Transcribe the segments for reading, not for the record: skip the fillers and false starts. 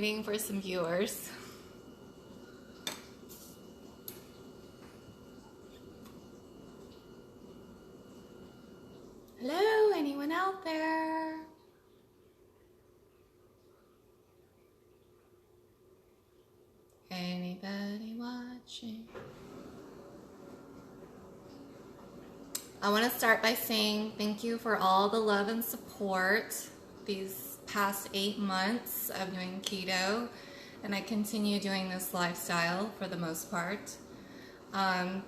waiting for some viewers. Hello, anyone out there? Anybody watching? I want to start by saying thank you for all the love and support these past 8 months of doing keto, and I continue doing this lifestyle for the most part.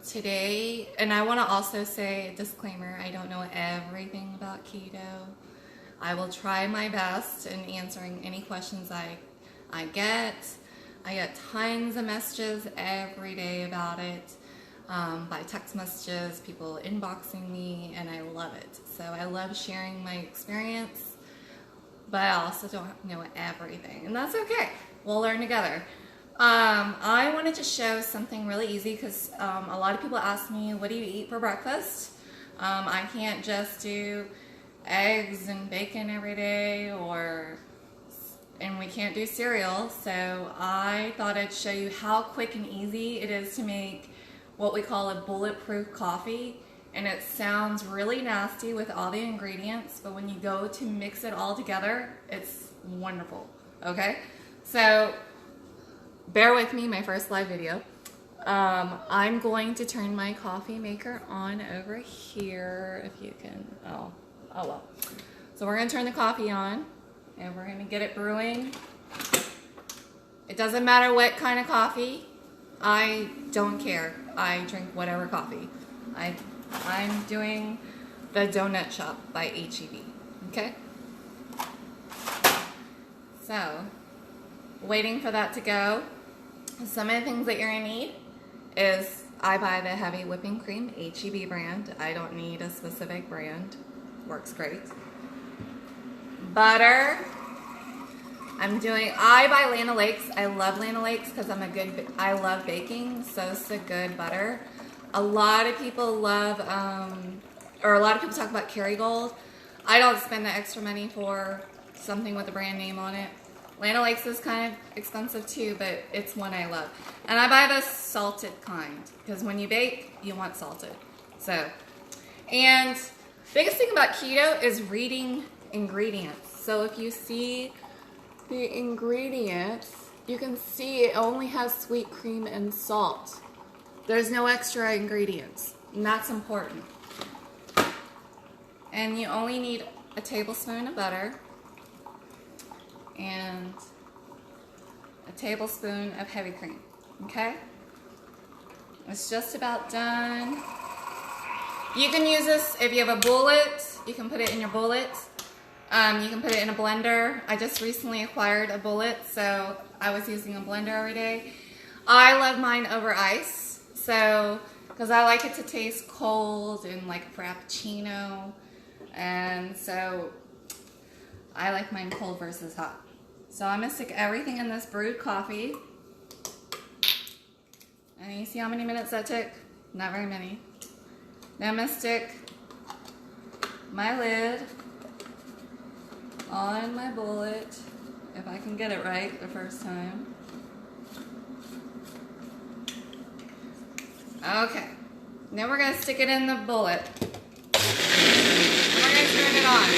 Today, and I want to also say a disclaimer, I don't know everything about keto. I will try my best in answering any questions I get. I get tons of messages every day about it, by text messages, people inboxing me, and I love it. So I love sharing my experience, but I also don't know everything, and that's okay. We'll learn together. I wanted to show something really easy because a lot of people ask me, what do you eat for breakfast? I can't just do eggs and bacon every day, and we can't do cereal, so I thought I'd show you how quick and easy it is to make what we call a bulletproof coffee. And it sounds really nasty with all the ingredients, but when you go to mix it all together, it's wonderful, okay? So bear with me, my first live video. I'm going to turn my coffee maker on over here, if you can, oh well. So we're gonna turn the coffee on, and we're gonna get it brewing. It doesn't matter what kind of coffee. I don't care. I drink whatever coffee. I'm doing the Donut Shop by H-E-B, okay? So, waiting for that to go. Some of the things that you're gonna need is, I buy the heavy whipping cream, H-E-B brand. I don't need a specific brand. Works great. Butter. I buy Lana Lakes. I love Lana Lakes because I love baking, so it's a good butter. A lot of people love, or a lot of people talk about Kerrygold. I don't spend the extra money for something with a brand name on it. Lana Lakes is kind of expensive too, but it's one I love. And I buy the salted kind, because when you bake, you want salted. So, and biggest thing about keto is reading ingredients. So if you see the ingredients, you can see it only has sweet cream and salt. There's no extra ingredients, and that's important. And you only need a tablespoon of butter and a tablespoon of heavy cream, okay? It's just about done. You can use this if you have a bullet, you can put it in your bullet. You can put it in a blender. I just recently acquired a bullet, so I was using a blender every day. I love mine over ice, so, because I like it to taste cold and like a frappuccino, and so I like mine cold versus hot. So I'm gonna stick everything in this brewed coffee, and you see how many minutes that took? Not very many. Now I'm gonna stick my lid on my bullet, if I can get it right the first time. Okay, now we're gonna stick it in the bullet. And we're gonna turn it on.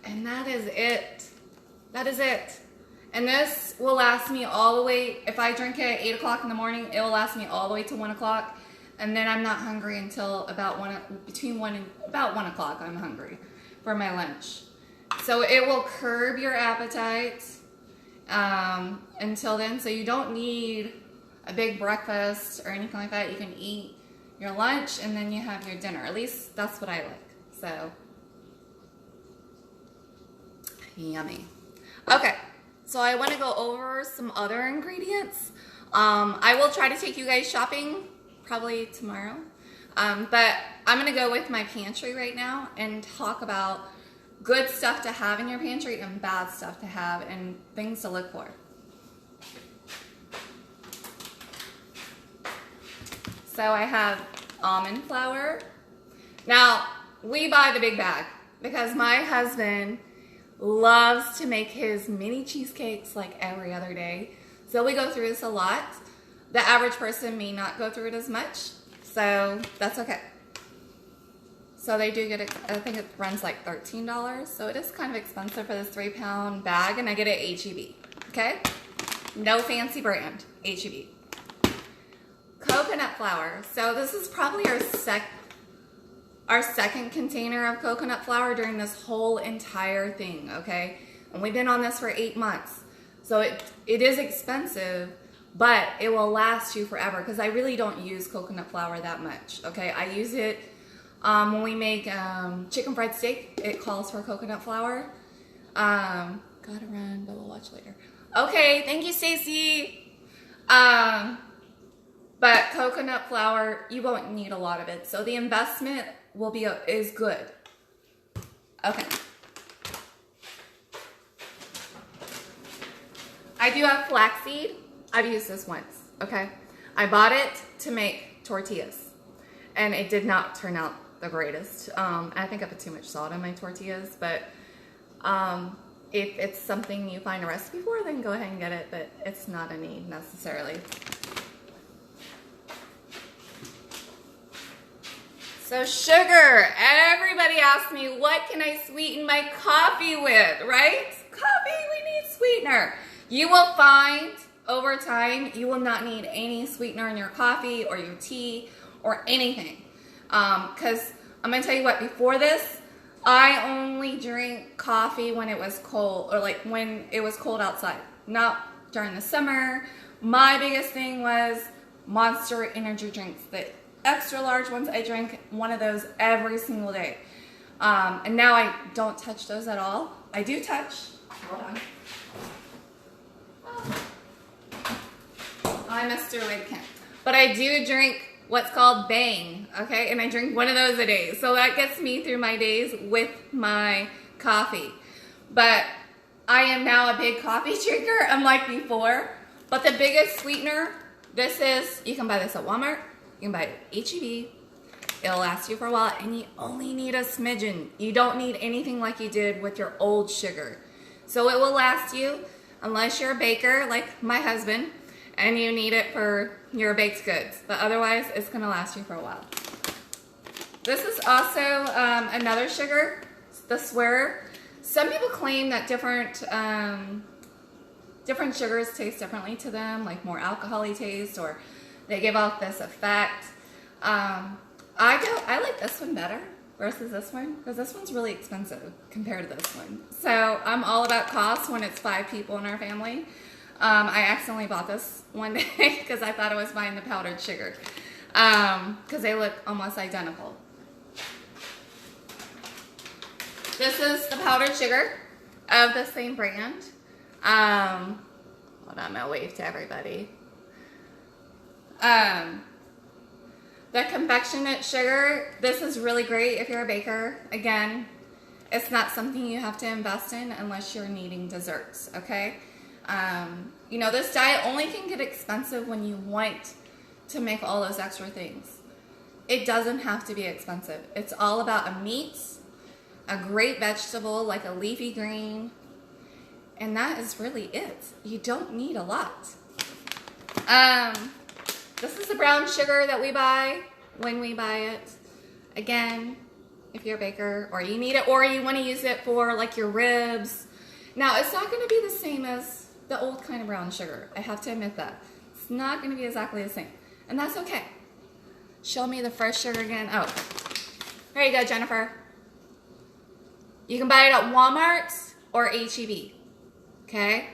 And that is it. That is it. And this will last me all the way, if I drink it at 8 o'clock in the morning, it will last me all the way to 1 o'clock. And then I'm not hungry until about about 1 o'clock I'm hungry for my lunch. So it will curb your appetite until then. So you don't need a big breakfast or anything like that. You can eat your lunch and then you have your dinner. At least that's what I like. So, yummy. Okay, so I want to go over some other ingredients. I will try to take you guys shopping probably tomorrow. But I'm gonna go with my pantry right now and talk about good stuff to have in your pantry and bad stuff to have and things to look for. So I have almond flour. Now, we buy the big bag because my husband loves to make his mini cheesecakes like every other day. So we go through this a lot. The average person may not go through it as much, so that's okay. So they do get it, I think it runs like $13. So it is kind of expensive for this 3-pound bag, and I get it at H-E-B, okay? No fancy brand, H-E-B. Coconut flour. So this is probably our second container of coconut flour during this whole entire thing, okay? And we've been on this for 8 months. So it is expensive, but it will last you forever because I really don't use coconut flour that much, okay? I use it when we make chicken fried steak. It calls for coconut flour. Gotta run, but we'll watch later. Okay, thank you, Stacy. But coconut flour, you won't need a lot of it. So the investment is good. Okay. I do have flaxseed. I've used this once, okay? I bought it to make tortillas, and it did not turn out the greatest. I think I put too much salt in my tortillas, but if it's something you find a recipe for, then go ahead and get it, but it's not a need necessarily. So sugar, everybody asks me, what can I sweeten my coffee with, right? Coffee, we need sweetener. You will find over time, you will not need any sweetener in your coffee or your tea or anything. Because I'm gonna tell you what, before this, I only drink coffee when it was cold, or like when it was cold outside, not during the summer. My biggest thing was Monster energy drinks, the extra large ones. I drink one of those every single day. And now I don't touch those at all. I do touch, hold on. I Mr. Lidkin. But I do drink what's called Bang, okay? And I drink one of those a day. So that gets me through my days with my coffee. But I am now a big coffee drinker, unlike before. But the biggest sweetener, you can buy this at Walmart, you can buy it at H-E-B. It'll last you for a while, and you only need a smidgen. You don't need anything like you did with your old sugar. So it will last you, unless you're a baker like my husband, and you need it for your baked goods. But otherwise, it's gonna last you for a while. This is also another sugar, the swearer. Some people claim that different sugars taste differently to them, like more alcohol-y taste, or they give off this effect. I like this one better versus this one, because this one's really expensive compared to this one. So I'm all about cost when it's 5 people in our family. I accidentally bought this one day because I thought I was buying the powdered sugar, because they look almost identical. This is the powdered sugar of the same brand. Hold on, I'm gonna wave to everybody. The confectionate sugar, this is really great if you're a baker. Again, it's not something you have to invest in unless you're needing desserts, okay? You know, this diet only can get expensive when you want to make all those extra things. It doesn't have to be expensive. It's all about a meat, a great vegetable like a leafy green, and that is really it. You don't need a lot. This is the brown sugar that we buy when we buy it. Again, if you're a baker or you need it or you want to use it for like your ribs. Now, it's not going to be the same as the old kind of brown sugar. I have to admit that. It's not going to be exactly the same. And that's okay. Show me the fresh sugar again. Oh, there you go, Jennifer. You can buy it at Walmart or H-E-B. Okay?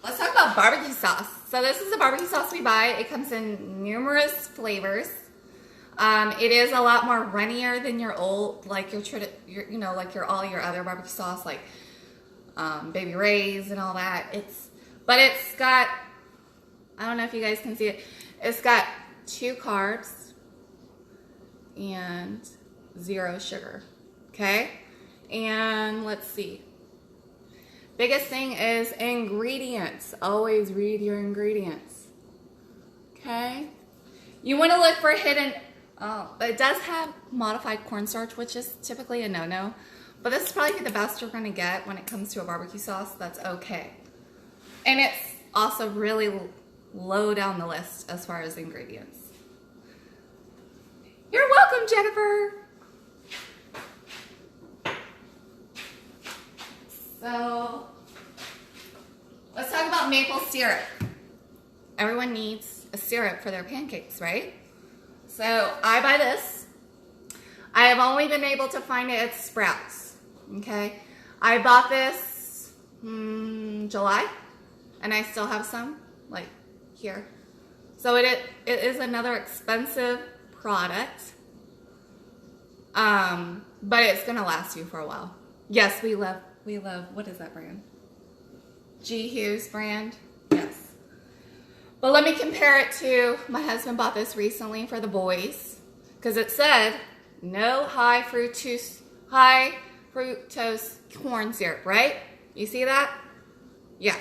Let's talk about barbecue sauce. So this is the barbecue sauce we buy. It comes in numerous flavors. It is a lot more runnier than your old, like all your other barbecue sauce, like Baby Ray's and all that. But it's got, I don't know if you guys can see it, it's got 2 carbs and 0 sugar, okay? And let's see. Biggest thing is ingredients. Always read your ingredients, okay? You want to look for hidden, but it does have modified cornstarch, which is typically a no-no. But this is probably the best you're going to get when it comes to a barbecue sauce. That's okay. And it's also really low down the list as far as ingredients. You're welcome, Jennifer. So, let's talk about maple syrup. Everyone needs a syrup for their pancakes, right? So, I buy this. I have only been able to find it at Sprouts, okay? I bought this July, and I still have some, like here. So, it is another expensive product, but it's going to last you for a while. Yes, we love, what is that brand? G. Hughes brand, yes. But let me compare it to, my husband bought this recently for the boys, because it said, no high fructose corn syrup, right? You see that? Yeah.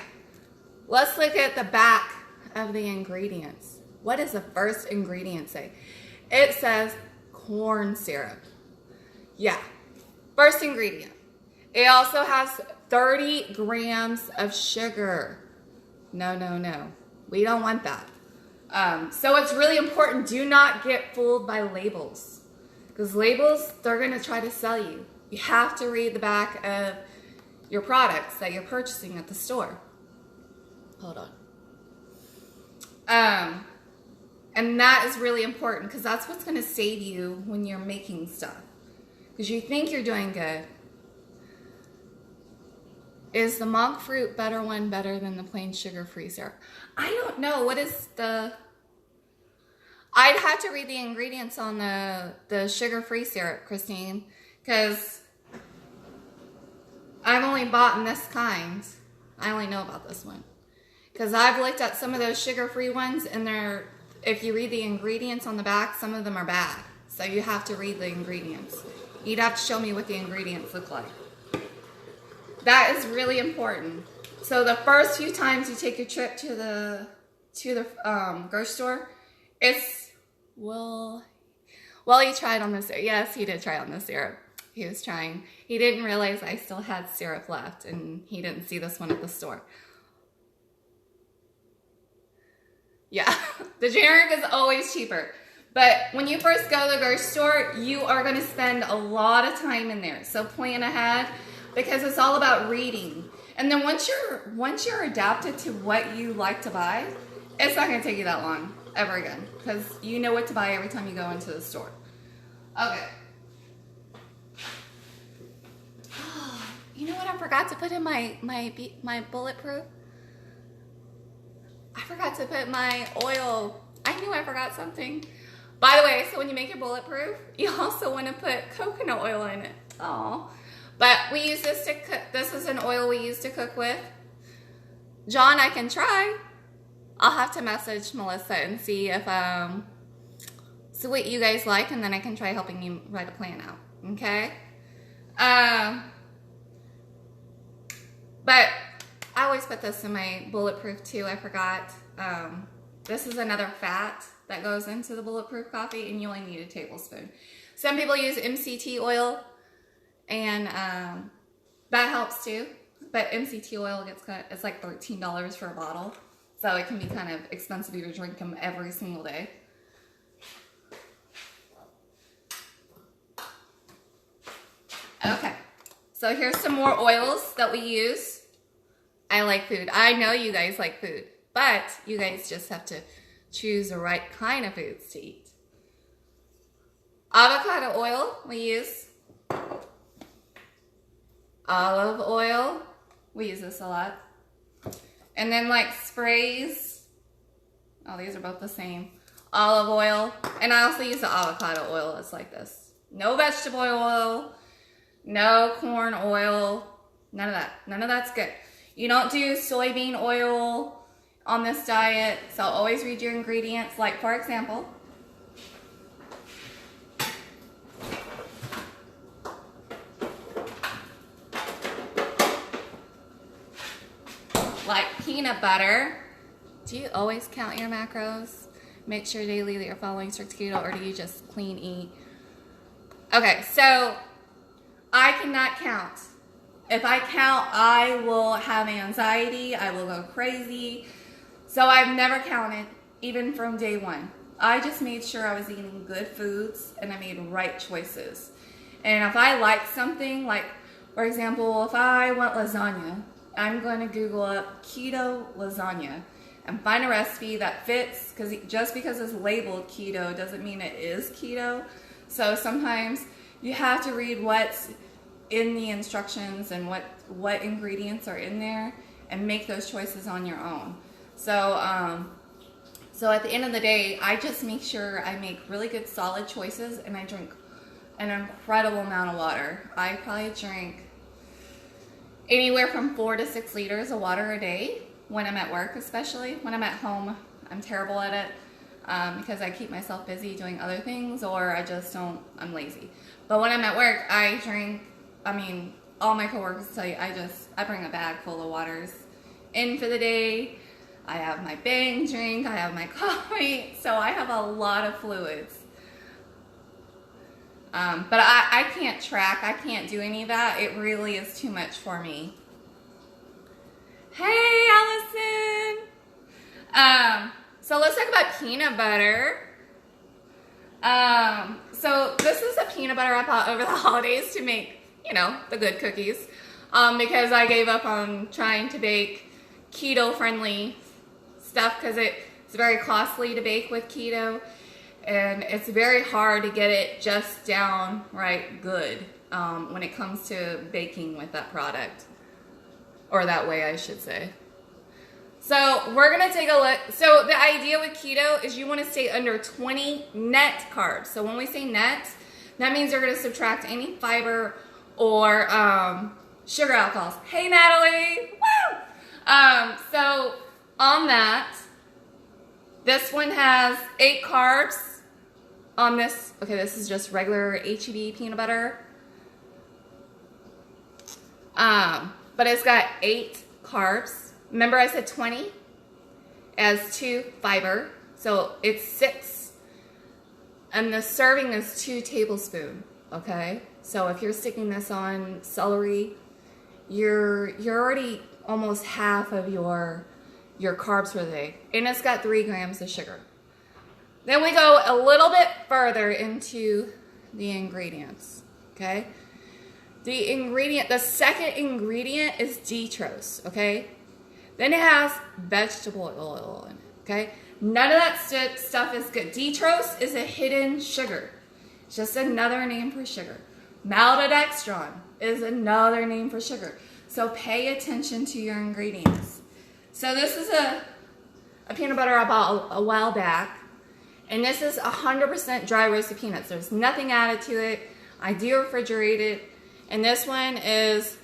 Let's look at the back of the ingredients. What does the first ingredient say? It says corn syrup. Yeah. First ingredient. It also has 30 grams of sugar. No, no, no. We don't want that. So it's really important. Do not get fooled by labels. Because labels, they're going to try to sell you. You have to read the back of your products that you're purchasing at the store. Hold on. And that is really important because that's what's going to save you when you're making stuff. Because you think you're doing good. Is the monk fruit better than the plain sugar-free syrup? I don't know. What is the... I'd have to read the ingredients on the sugar-free syrup, Christine, because I've only bought in this kind. I only know about this one. Because I've looked at some of those sugar-free ones, and they're, if you read the ingredients on the back, some of them are bad. So you have to read the ingredients. You'd have to show me what the ingredients look like. That is really important. So the first few times you take your trip to the grocery store, it's, well, he tried on this. Yes, he did try on the syrup. He was trying. He didn't realize I still had syrup left, and he didn't see this one at the store. Yeah, the generic is always cheaper. But when you first go to the grocery store, you are going to spend a lot of time in there. So plan ahead. Because it's all about reading. And then once you're adapted to what you like to buy, it's not going to take you that long ever again. Because you know what to buy every time you go into the store. Okay. You know what I forgot to put in my bulletproof? I forgot to put my oil. I knew I forgot something. By the way, so when you make your bulletproof, you also want to put coconut oil in it. Aww. But we use this to cook. This is an oil we use to cook with. John, I can try. I'll have to message Melissa and see if see what you guys like, and then I can try helping you write a plan out. Okay. But I always put this in my bulletproof too. I forgot. This is another fat that goes into the bulletproof coffee, and you only need a tablespoon. Some people use MCT oil. And that helps too, but MCT oil it's like $13 for a bottle, so it can be kind of expensive if you drink them every single day. Okay, so here's some more oils that we use. I like food. I know you guys like food, but you guys just have to choose the right kind of foods to eat. Avocado oil we use. Olive oil, we use this a lot. And then like sprays, oh, these are both the same. Olive oil, and I also use the avocado oil. It's like this. No vegetable oil, no corn oil, none of that. None of that's good. You don't do soybean oil on this diet, so always read your ingredients. Like, for example, like peanut butter. Do you always count your macros? Make sure daily that you're following strict keto, or do you just clean eat? Okay, so I cannot count. If I count, I will have anxiety. I will go crazy. So I've never counted, even from day one. I just made sure I was eating good foods and I made right choices. And if I like something, like, for example, if I want lasagna, I'm going to Google up keto lasagna and find a recipe that fits, because just because it's labeled keto doesn't mean it is keto. So sometimes you have to read what's in the instructions and what ingredients are in there and make those choices on your own. So so at the end of the day, I just make sure I make really good solid choices, and I drink an incredible amount of water. I probably drink anywhere from 4 to 6 liters of water a day when I'm at work. Especially when I'm at home, I'm terrible at it because I keep myself busy doing other things, or I'm lazy. But when I'm at work, I drink, all my coworkers tell you, I bring a bag full of waters in for the day. I have my bang drink, I have my coffee, so I have a lot of fluids. But I can't track, I can't do any of that. It really is too much for me. Hey, Allison! So let's talk about peanut butter. So this is a peanut butter I bought over the holidays to make, the good cookies. Because I gave up on trying to bake keto-friendly stuff, because it's very costly to bake with keto, and it's very hard to get it just downright good when it comes to baking with that product, or that way I should say. So we're gonna take a look. So the idea with keto is you want to stay under 20 net carbs. So when we say net, that means you're gonna subtract any fiber or sugar alcohols. Hey Natalie, woo! So on that, this one has 8 carbs on this. Okay, this is just regular HEB peanut butter. But it's got 8 carbs. Remember I said 20? As 2 fiber. So it's 6. And the serving is 2 tablespoons. Okay? So if you're sticking this on celery, you're already almost half of your carbs for the day. And it's got 3 grams of sugar. Then we go a little bit further into the ingredients. Okay? The second ingredient is dextrose. Okay? Then it has vegetable oil in it. Okay? None of that stuff is good. Dextrose is a hidden sugar. It's just another name for sugar. Maltodextrin is another name for sugar. So pay attention to your ingredients. So this is a peanut butter I bought a while back. And this is 100% dry roasted peanuts. There's nothing added to it. I do refrigerate it. And this one is,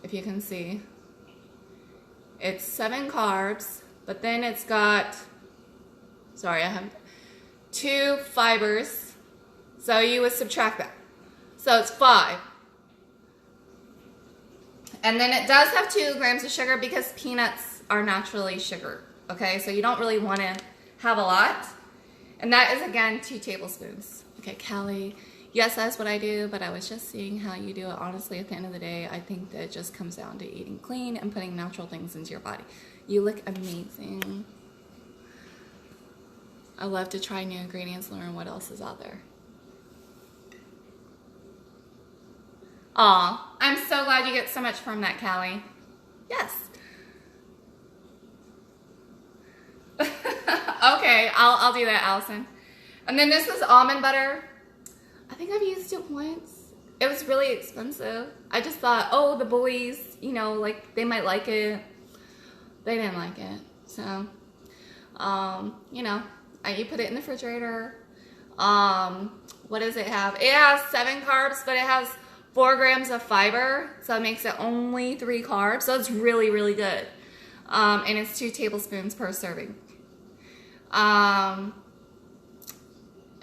if you can see, it's 7 carbs. But then it's got, I have 2 fibers. So you would subtract that. So it's 5. And then it does have 2 grams of sugar because peanuts are naturally sugar. Okay, so you don't really want to have a lot. And that is, again, 2 tablespoons. Okay, Callie, yes, that's what I do, but I was just seeing how you do it. Honestly, at the end of the day, I think that it just comes down to eating clean and putting natural things into your body. You look amazing. I love to try new ingredients, learn what else is out there. Aw, I'm so glad you get so much from that, Callie. Yes. Okay, I'll do that, Allison. And then this is almond butter. I think I've used it once. It was really expensive. I just thought, oh, the boys, they might like it. They didn't like it. So, you put it in the refrigerator. What does it have? It has 7 carbs, but it has 4 grams of fiber, so it makes it only 3 carbs. So it's really, really good. And it's 2 tablespoons per serving. And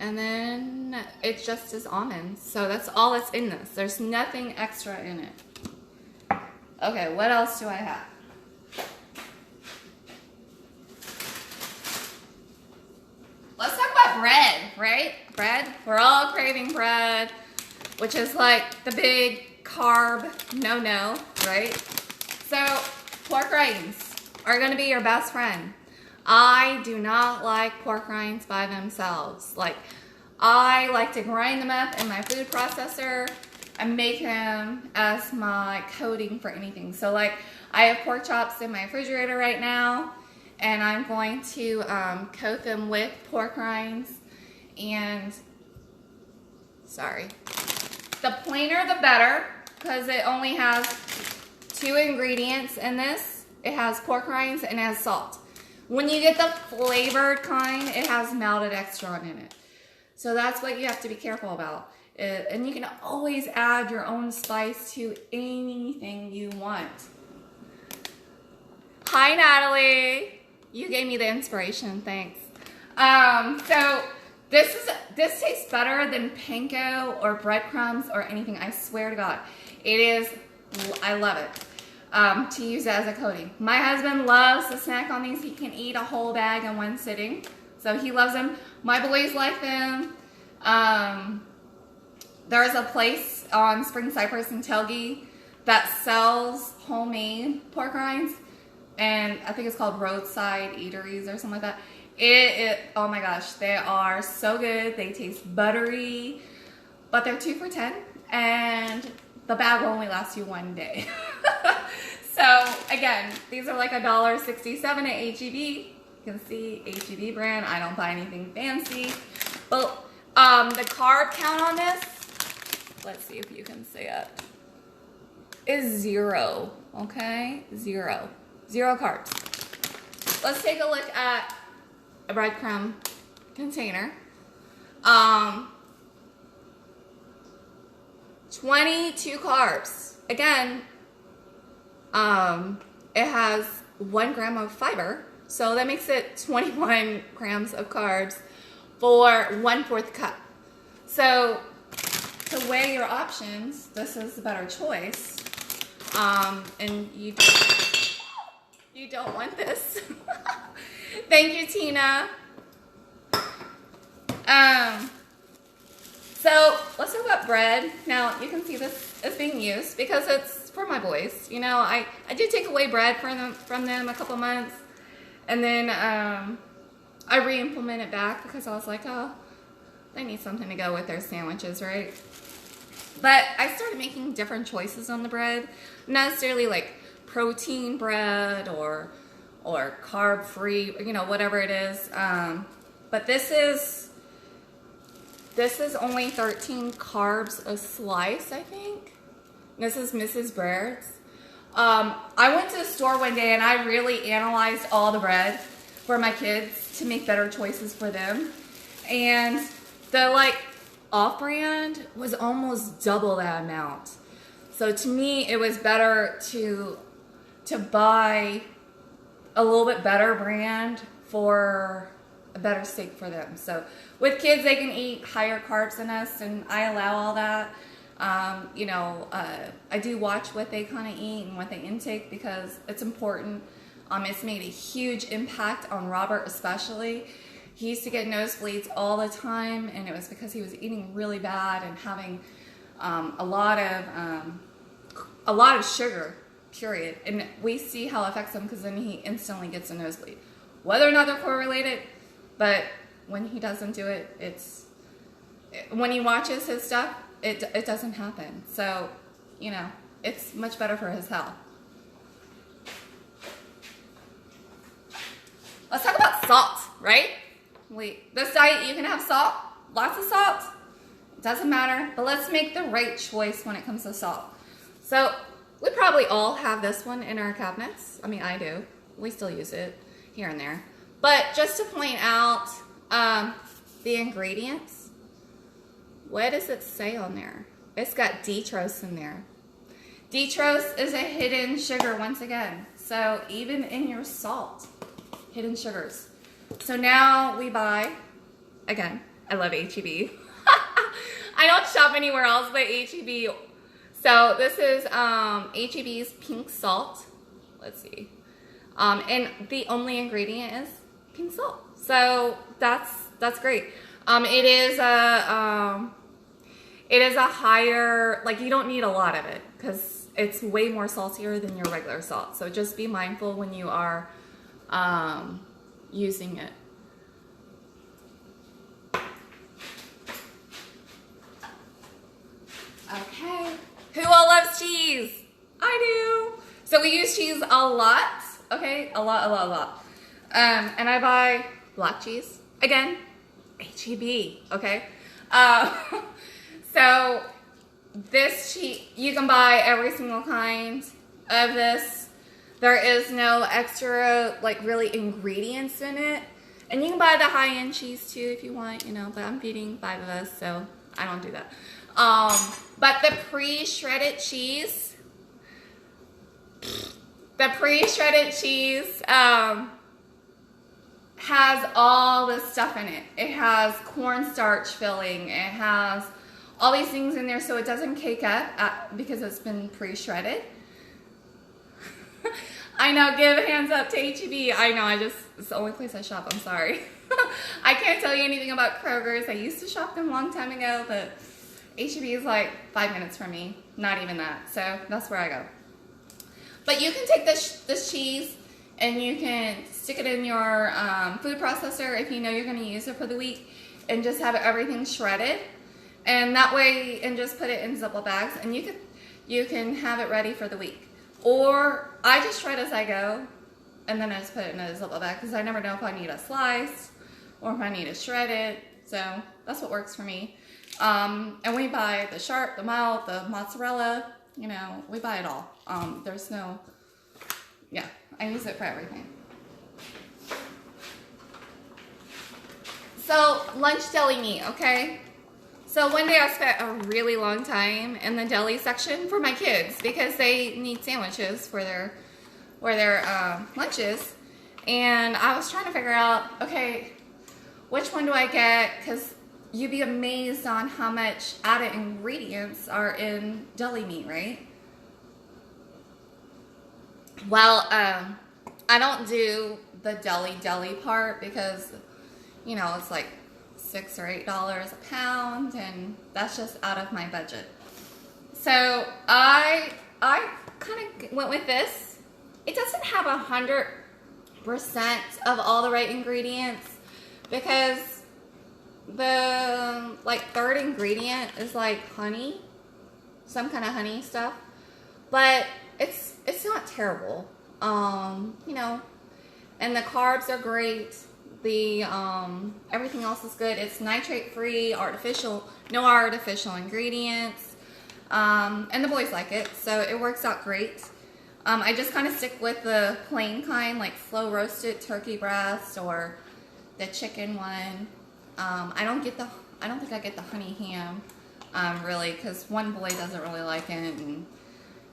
then it just is almonds. So that's all that's in this. There's nothing extra in it. Okay, what else do I have? Let's talk about bread, right? Bread. We're all craving bread, which is like the big carb no-no, right? So pork rinds are going to be your best friend. I do not like pork rinds by themselves. Like, I like to grind them up in my food processor and make them as my coating for anything. So like, I have pork chops in my refrigerator right now, and I'm going to coat them with pork rinds. And sorry, the plainer the better, because it only has 2 ingredients in this. It has pork rinds and it has salt. When you get the flavored kind, it has melted extract in it. So that's what you have to be careful about. And you can always add your own spice to anything you want. Hi, Natalie. You gave me the inspiration, thanks. So this tastes better than panko or breadcrumbs or anything. I swear to God, it is. I love it. To use it as a coating. My husband loves to snack on these. He can eat a whole bag in one sitting, so he loves them. My boys like them. There's a place on Spring Cypress in Telge that sells homemade pork rinds, and I think it's called Roadside Eateries or something like that. Oh my gosh, they are so good. They taste buttery, but they're 2 for $10, and the bag will only last you 1 day. So again, these are like $1.67 at HEB. You can see HEB brand. I don't buy anything fancy. But the carb count on this, let's see if you can see it, is 0. Okay, 0 carbs. Let's take a look at a breadcrumb container. 22 carbs. Again, it has 1 gram of fiber, so that makes it 21 grams of carbs for 1/4 cup. So to weigh your options, this is the better choice. And you don't want this. Thank you, Tina. So let's talk about bread. Now you can see this is being used because it's for my boys. You know, I did take away bread from them a couple months, and then I re-implement it back because I was like, oh, they need something to go with their sandwiches, right? But I started making different choices on the bread, not necessarily like protein bread or carb free, you know, whatever it is. But this is only 13 carbs a slice, I think. This is Mrs. Baird's. I went to the store one day and I really analyzed all the bread for my kids to make better choices for them. And the like off-brand was almost double that amount. So to me, it was better to buy a little bit better brand for a better steak for them. So with kids, they can eat higher carbs than us, and I allow all that. You know, I do watch what they kind of eat and what they intake because it's important. It's made a huge impact on Robert especially. He used to get nosebleeds all the time, and it was because he was eating really bad and having a lot of sugar, period. And we see how it affects him because then he instantly gets a nosebleed. Whether or not they're correlated, but when he doesn't do it, when he watches his stuff, it doesn't happen. So, you know, it's much better for his health. Let's talk about salt, right? This diet, you can have salt, lots of salt. It doesn't matter, but let's make the right choice when it comes to salt. So we probably all have this one in our cabinets. I mean, I do. We still use it here and there. But just to point out the ingredients, what does it say on there? It's got dextrose in there. Dextrose is a hidden sugar once again. So even in your salt, hidden sugars. So now we buy, again, I love HEB. I don't shop anywhere else but HEB. So this is HEB's pink salt. Let's see. And the only ingredient is pink salt. So that's great. It is a higher, like you don't need a lot of it because it's way more saltier than your regular salt. So just be mindful when you are using it. Okay. Who all loves cheese? I do. So we use cheese a lot. Okay, a lot. And I buy black cheese. Again, HEB. Okay. So this cheese, you can buy every single kind of this. There is no extra, like, really ingredients in it. And you can buy the high-end cheese too if you want, you know, but I'm feeding 5 of us, so I don't do that. But the pre-shredded cheese, has all this stuff in it. It has cornstarch filling. It has all these things in there so it doesn't cake up because it's been pre-shredded. I know, give hands up to HEB. I know, it's the only place I shop, I'm sorry. I can't tell you anything about Kroger's. I used to shop them a long time ago, but HEB is like 5 minutes from me. Not even that. So that's where I go. But you can take this cheese and you can stick it in your food processor if you know you're going to use it for the week and just have everything shredded. And that way, and just put it in Ziploc bags and you can have it ready for the week. Or I just shred as I go and then I just put it in a Ziploc bag because I never know if I need a slice or if I need to shred it. So that's what works for me. And we buy the sharp, the mild, the mozzarella, you know, we buy it all. There's no, yeah, I use it for everything. So lunch deli meat, okay? So one day I spent a really long time in the deli section for my kids because they need sandwiches for their lunches. And I was trying to figure out, okay, which one do I get? Because you'd be amazed on how much added ingredients are in deli meat, right? Well, I don't do the deli part because, you know, it's like $6 or $8 a pound, and that's just out of my budget. So I kind of went with this. It doesn't have 100% of all the right ingredients because the third ingredient is like honey, some kind of honey stuff, but it's not terrible, you know, and the carbs are great. The everything else is good. It's nitrate free, no artificial ingredients, and the boys like it, so it works out great. I just kind of stick with the plain kind, like slow roasted turkey breast or the chicken one. I don't think I get the honey ham, really, because one boy doesn't really like it, and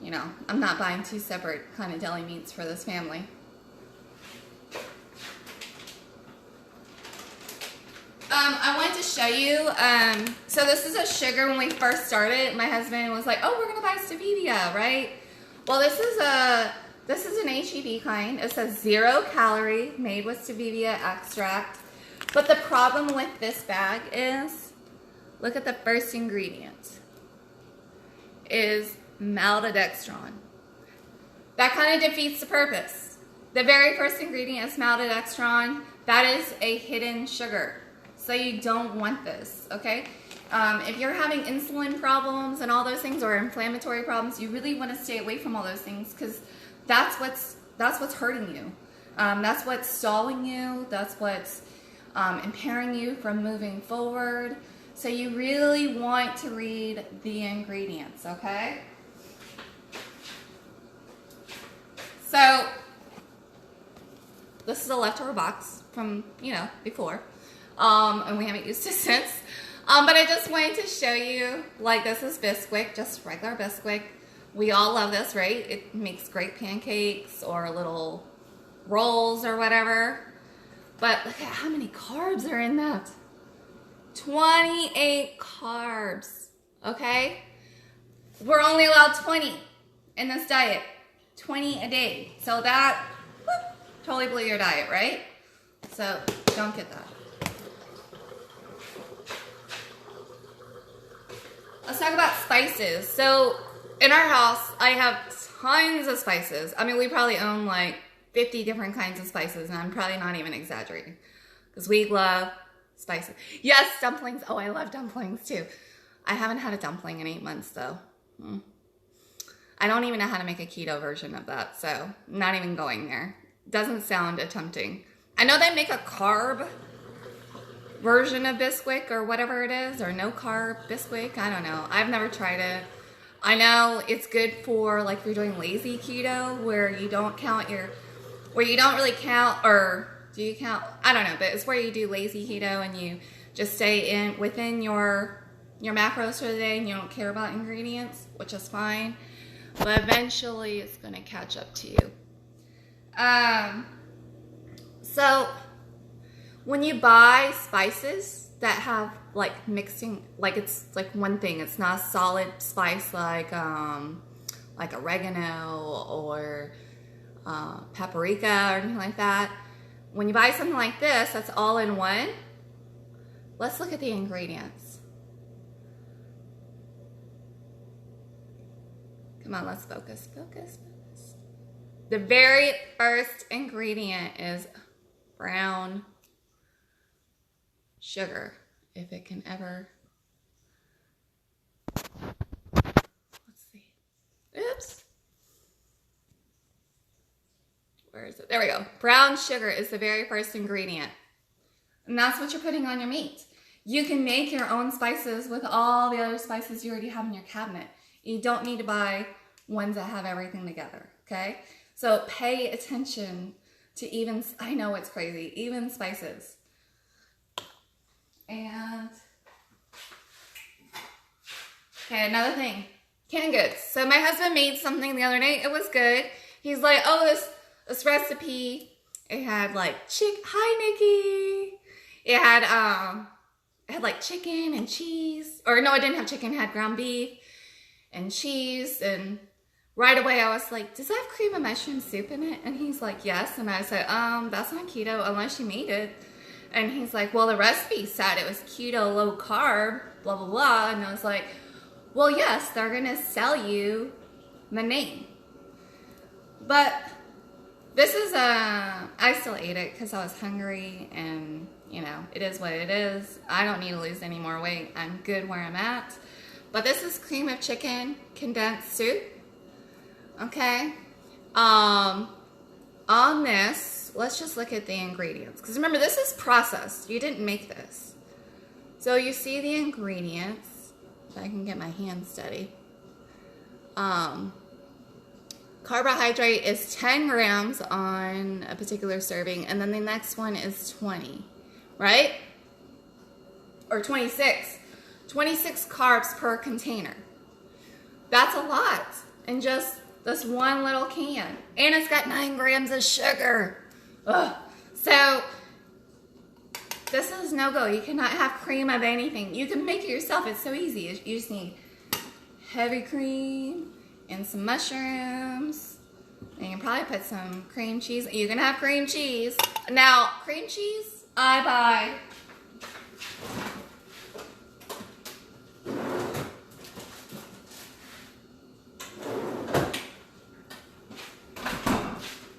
you know, I'm not buying 2 separate kind of deli meats for this family. I wanted to show you, so this is a sugar. When we first started, my husband was like, oh, we're gonna buy stevia, right? Well, this is an HEB kind. It says 0 calorie, made with stevia extract. But the problem with this bag is, look at the first ingredient, is maltodextrin. That kind of defeats the purpose. The very first ingredient is maltodextrin. That is a hidden sugar. So you don't want this, okay? If you're having insulin problems and all those things, or inflammatory problems, you really want to stay away from all those things because that's what's hurting you. That's what's stalling you. That's what's impairing you from moving forward. So you really want to read the ingredients, okay? So this is a leftover box from, you know, before. And we haven't used it since. But I just wanted to show you, like, this is Bisquick, just regular Bisquick. We all love this, right? It makes great pancakes or little rolls or whatever. But look at how many carbs are in that. 28 carbs, okay? We're only allowed 20 in this diet. 20 a day. So that whoop, totally blew your diet, right? So don't get that. Let's talk about spices. So in our house, I have tons of spices. I mean, we probably own like 50 different kinds of spices, and I'm probably not even exaggerating because we love spices. Yes, dumplings. Oh, I love dumplings too. I haven't had a dumpling in 8 months though. I don't even know how to make a keto version of that, so I'm not even going there. Doesn't sound tempting. I know they make a carb version of Bisquick or whatever it is, or no carb Bisquick. I don't know. I've never tried it. I know it's good for like if you're doing lazy keto where you don't count where you don't really count, or do you count? I don't know, but it's where you do lazy keto and you just stay within your macros for the day and you don't care about ingredients, which is fine. But eventually it's going to catch up to you. So when you buy spices that have like mixing, like it's like one thing, it's not a solid spice like oregano or paprika or anything like that. When you buy something like this that's all in one, let's look at the ingredients. Come on, let's focus, focus, focus. The very first ingredient is brown sugar, if it can ever. Let's see. Oops. Where is it? There we go. Brown sugar is the very first ingredient. And that's what you're putting on your meat. You can make your own spices with all the other spices you already have in your cabinet. You don't need to buy ones that have everything together, okay? So pay attention to even, I know it's crazy, even spices. And, okay, another thing, canned goods. So my husband made something the other day. It was good. He's like, oh, this recipe, it had like hi Nikki. It had like chicken and cheese. Or no, it didn't have chicken, it had ground beef and cheese. And right away I was like, does that have cream of mushroom soup in it? And he's like, yes. And I said, that's not keto unless you made it. And he's like, well, the recipe said it was keto, low carb, blah, blah, blah. And I was like, well, yes, they're going to sell you the name. But this is, I still ate it because I was hungry and, you know, it is what it is. I don't need to lose any more weight. I'm good where I'm at. But this is cream of chicken condensed soup. Okay. On this, let's just look at the ingredients. Because remember, this is processed. You didn't make this. So you see the ingredients. If I can get my hand steady. Carbohydrate is 10 grams on a particular serving. And then the next one is 20. Right? Or 26. 26 carbs per container. That's a lot. And just this one little can. And it's got 9 grams of sugar. Ugh. So, this is no-go. You cannot have cream of anything. You can make it yourself. It's so easy. You just need heavy cream and some mushrooms. And you can probably put some cream cheese. You can have cream cheese. Now, cream cheese, I buy...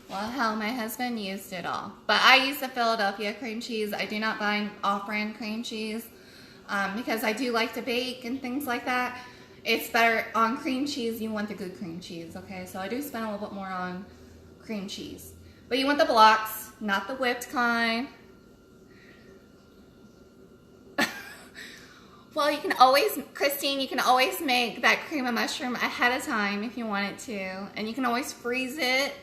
Well, hell, my husband used it all. But I use the Philadelphia cream cheese. I do not buy off-brand cream cheese because I do like to bake and things like that. It's better on cream cheese. You want the good cream cheese, okay? So I do spend a little bit more on cream cheese. But you want the blocks, not the whipped kind. Well, you can always, Christine, you can always make that cream of mushroom ahead of time if you wanted to. And you can always freeze it.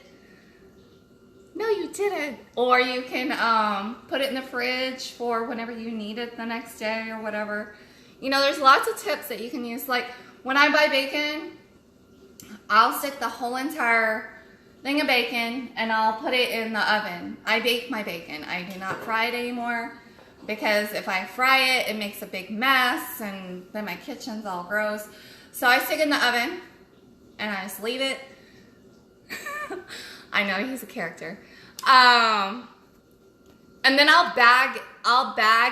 No, you didn't. Or you can put it in the fridge for whenever you need it the next day or whatever. You know, there's lots of tips that you can use. Like when I buy bacon, I'll stick the whole entire thing of bacon and I'll put it in the oven. I bake my bacon. I do not fry it anymore because if I fry it, it makes a big mess and then my kitchen's all gross. So I stick it in the oven and I just leave it. I know he's a character. And then I'll bag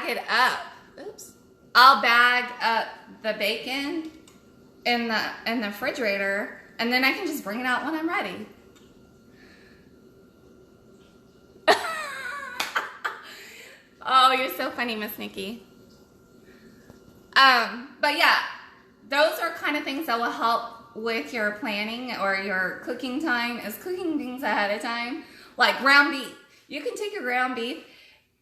it up. Oops. I'll bag up the bacon in the refrigerator, and then I can just bring it out when I'm ready. Oh, you're so funny, Miss Nikki. But yeah, those are kind of things that will help with your planning or your cooking time, is cooking things ahead of time. Like ground beef. You can take your ground beef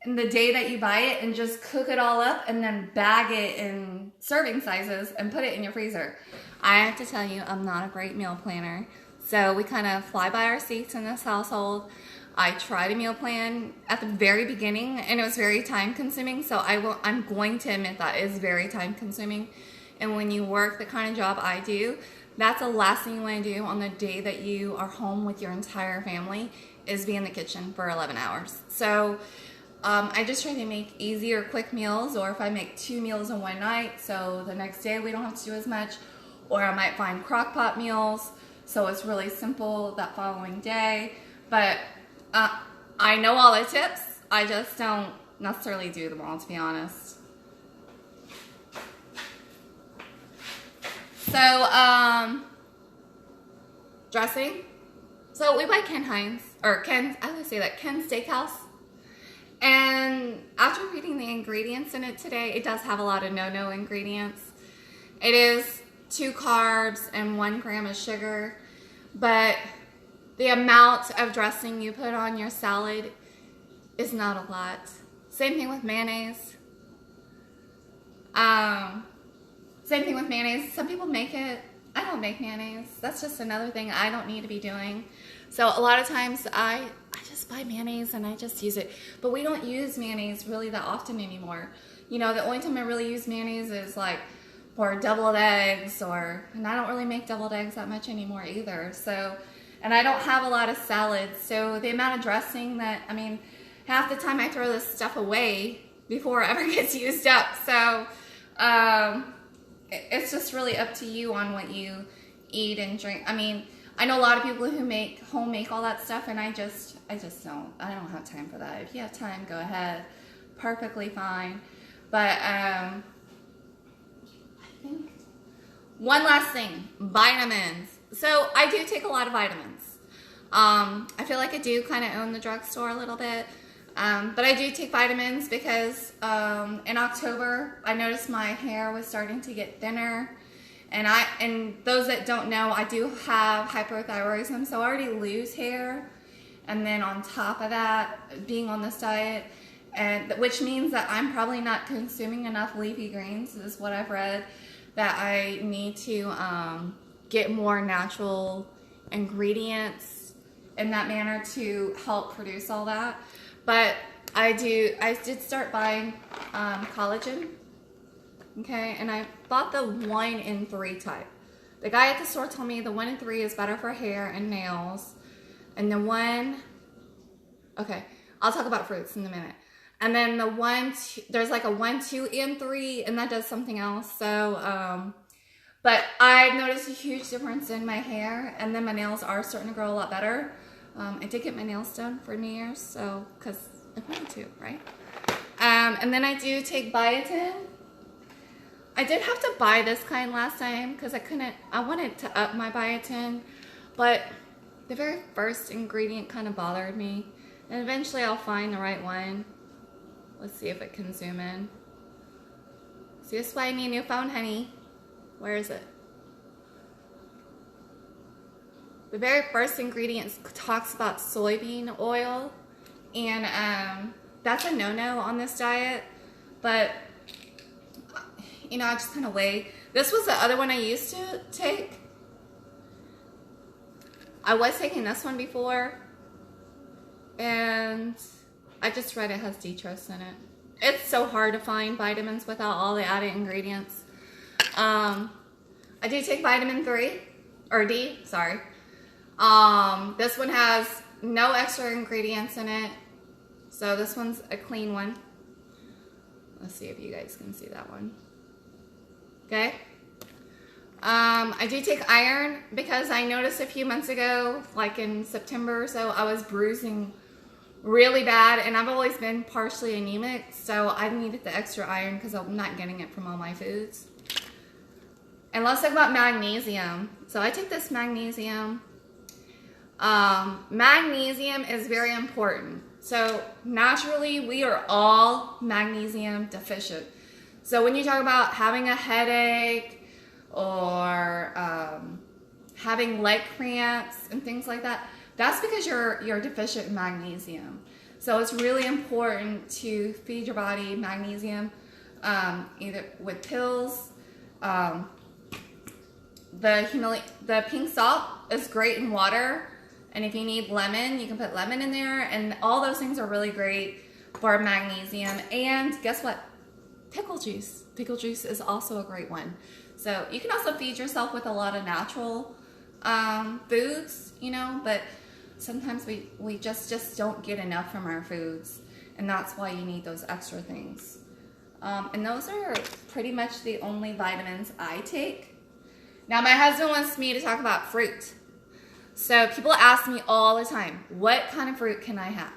in the day that you buy it and just cook it all up and then bag it in serving sizes and put it in your freezer. I have to tell you, I'm not a great meal planner. So we kind of fly by our seats in this household. I tried a meal plan at the very beginning and it was very time consuming. So I'm going to admit that it is very time consuming. And when you work the kind of job I do, that's the last thing you want to do on the day that you are home with your entire family is be in the kitchen for 11 hours. So I just try to make easy or quick meals, or if I make 2 meals in one night, so the next day we don't have to do as much, or I might find crock pot meals, so it's really simple that following day. But I know all the tips, I just don't necessarily do them all, to be honest. So, dressing. So we buy Ken Hines, or Ken's, I always say that, Ken's Steakhouse. And after reading the ingredients in it today, it does have a lot of no-no ingredients. It is 2 carbs and 1 gram of sugar, but the amount of dressing you put on your salad is not a lot. Same thing with mayonnaise. Same thing with mayonnaise. Some people make it. I don't make mayonnaise. That's just another thing I don't need to be doing. So a lot of times I just buy mayonnaise and I just use it. But we don't use mayonnaise really that often anymore. You know, the only time I really use mayonnaise is like for deviled eggs, and I don't really make deviled eggs that much anymore either. So, and I don't have a lot of salads. So the amount of dressing that, I mean, half the time I throw this stuff away before it ever gets used up. So, it's just really up to you on what you eat and drink. I mean, I know a lot of people who make all that stuff, and I just don't. I don't have time for that. If you have time, go ahead. Perfectly fine. But I think one last thing, vitamins. So I do take a lot of vitamins. I feel like I do kind of own the drugstore a little bit. But I do take vitamins because in October I noticed my hair was starting to get thinner, and those that don't know, I do have hypothyroidism, so I already lose hair, and then on top of that, being on this diet, and which means that I'm probably not consuming enough leafy greens, is what I've read, that I need to get more natural ingredients in that manner to help produce all that. But I did start buying collagen, okay, and I bought the 1 in 3 type. The guy at the store told me the 1 in 3 is better for hair and nails, and the one, okay, I'll talk about fruits in a minute. And then the there's like a 1, 2, and 3, and that does something else. So, but I've noticed a huge difference in my hair, and then my nails are starting to grow a lot better. I did get my nails done for New Year's, so, because I wanted to, right? And then I do take biotin. I did have to buy this kind last time because I wanted to up my biotin, but the very first ingredient kind of bothered me. And eventually I'll find the right one. Let's see if it can zoom in. See, this is why I need a new phone, honey. Where is it? The very first ingredient talks about soybean oil, and that's a no-no on this diet, but you know, I just kind of weigh. This was the other one I used to take. I was taking this one before, and I just read it has dextrose in it. it's so hard to find vitamins without all the added ingredients. I do take vitamin 3 or D, sorry. This one has no extra ingredients in it. So this one's a clean one. Let's see if you guys can see that one. Okay. I do take iron because I noticed a few months ago, like in September or so, I was bruising really bad, and I've always been partially anemic, so I needed the extra iron because I'm not getting it from all my foods. And let's talk about magnesium. So I take this magnesium. Magnesium is very important. So naturally, we are all magnesium deficient. So when you talk about having a headache or having leg cramps and things like that, that's because you're deficient in magnesium. So it's really important to feed your body magnesium, either with pills. The pink salt is great in water, and if you need lemon, you can put lemon in there, and all those things are really great for magnesium. And guess what? Pickle juice. Pickle juice is also a great one. So you can also feed yourself with a lot of natural foods, you know, but sometimes we just don't get enough from our foods, and that's why you need those extra things. And those are pretty much the only vitamins I take. Now my husband wants me to talk about fruit. So people ask me all the time, what kind of fruit can I have?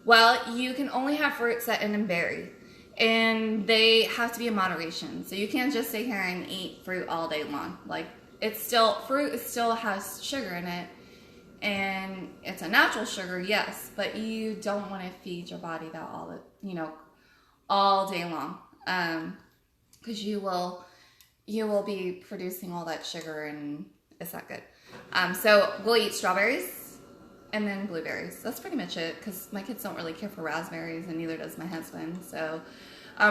Well, you can only have fruits that end in berry, and they have to be in moderation. So you can't just sit here and eat fruit all day long. Like, fruit still has sugar in it, and it's a natural sugar, yes, but you don't want to feed your body that all day long, because you will be producing all that sugar, and it's not good. So we'll eat strawberries and then blueberries. That's pretty much it, because my kids don't really care for raspberries, and neither does my husband. So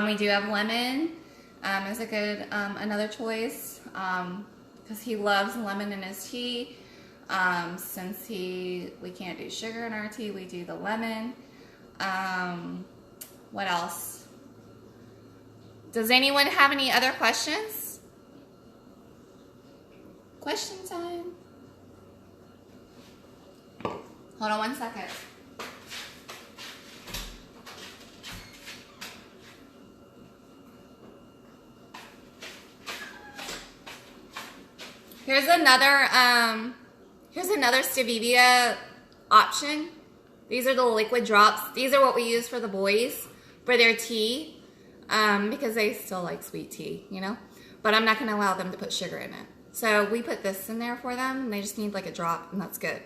we do have lemon is a good another choice, because he loves lemon in his tea. Since we can't do sugar in our tea, we do the lemon. What else? Does anyone have any other questions? Question time. Hold on one second. Here's another stevia option. These are the liquid drops. These are what we use for the boys for their tea, because they still like sweet tea, you know? But I'm not going to allow them to put sugar in it. So we put this in there for them, and they just need like a drop, and that's good.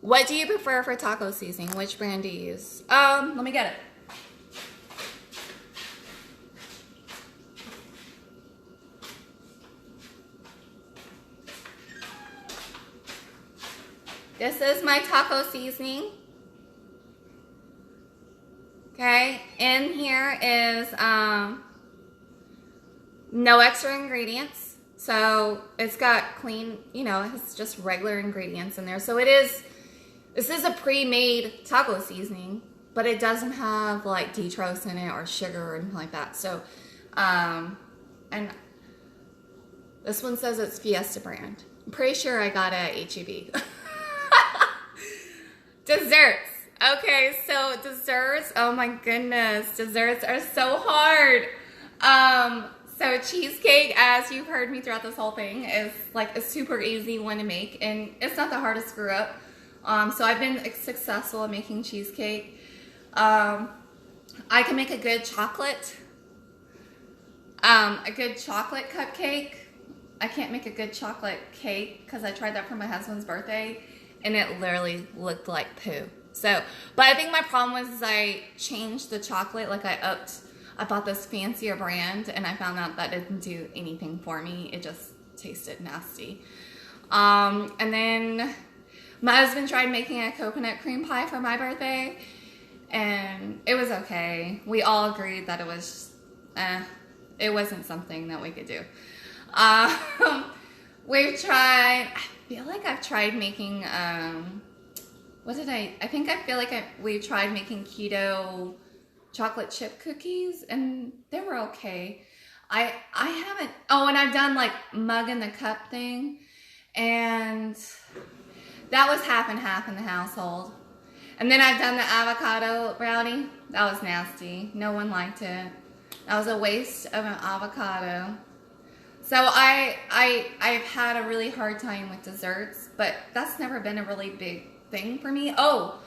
What do you prefer for taco seasoning? Which brand do you use? Let me get it. This is my taco seasoning. Okay, in here is no extra ingredients. So it's got clean, it's just regular ingredients in there. So this is a pre-made taco seasoning, but it doesn't have like dextrose in it or sugar or anything like that. So, and this one says it's Fiesta brand. I'm pretty sure I got it at H-E-B. Desserts. Okay, so desserts, oh my goodness, desserts are so hard. So cheesecake, as you've heard me throughout this whole thing, is like a super easy one to make, and it's not the hardest to screw up. So I've been successful at making cheesecake. I can make a good chocolate cupcake. I can't make a good chocolate cake because I tried that for my husband's birthday, and it literally looked like poo. So, but I think my problem was I changed the chocolate. Like I bought this fancier brand, and I found out that didn't do anything for me. It just tasted nasty. And then my husband tried making a coconut cream pie for my birthday, and it was okay. We all agreed that it was, it wasn't something that we could do. We've tried, I feel like I've tried making, we've tried making keto chocolate chip cookies, and they were okay. I haven't, oh, and I've done like mug in the cup thing, and that was half and half in the household. And then I've done the avocado brownie. That was nasty. No one liked it. That was a waste of an avocado. So I've had a really hard time with desserts, but that's never been a really big thing for me. Oh,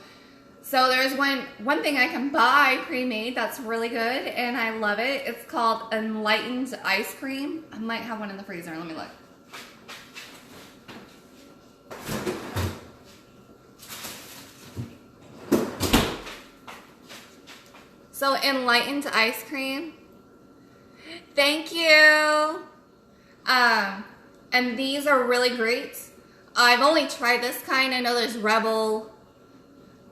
so there's one thing I can buy pre-made that's really good, and I love it. It's called Enlightened Ice Cream. I might have one in the freezer. Let me look. So Enlightened Ice Cream. Thank you. And these are really great. I've only tried this kind. I know there's Rebel,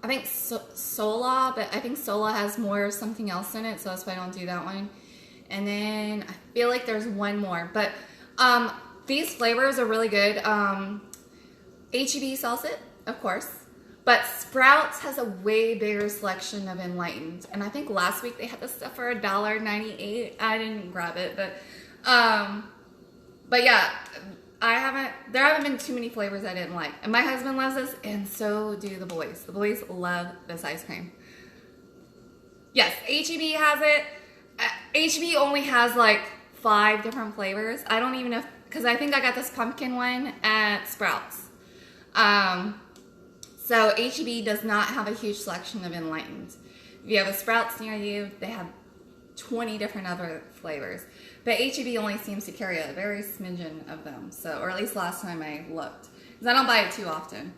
I think Sola, but I think Sola has more something else in it, so that's why I don't do that one. And then I feel like there's one more, but these flavors are really good. H-E-B sells it, of course, but Sprouts has a way bigger selection of Enlightened, and I think last week they had this stuff for $1.98. I didn't grab it, but yeah, there haven't been too many flavors I didn't like. And my husband loves this, and so do the boys. The boys love this ice cream. Yes, H-E-B has it. H-E-B only has like 5 different flavors. I don't even know, because I think I got this pumpkin one at Sprouts. So H-E-B does not have a huge selection of Enlightened. If you have a Sprouts near you, they have 20 different other flavors. But H-E-B only seems to carry a very smidgen of them. So, or at least last time I looked. Because I don't buy it too often.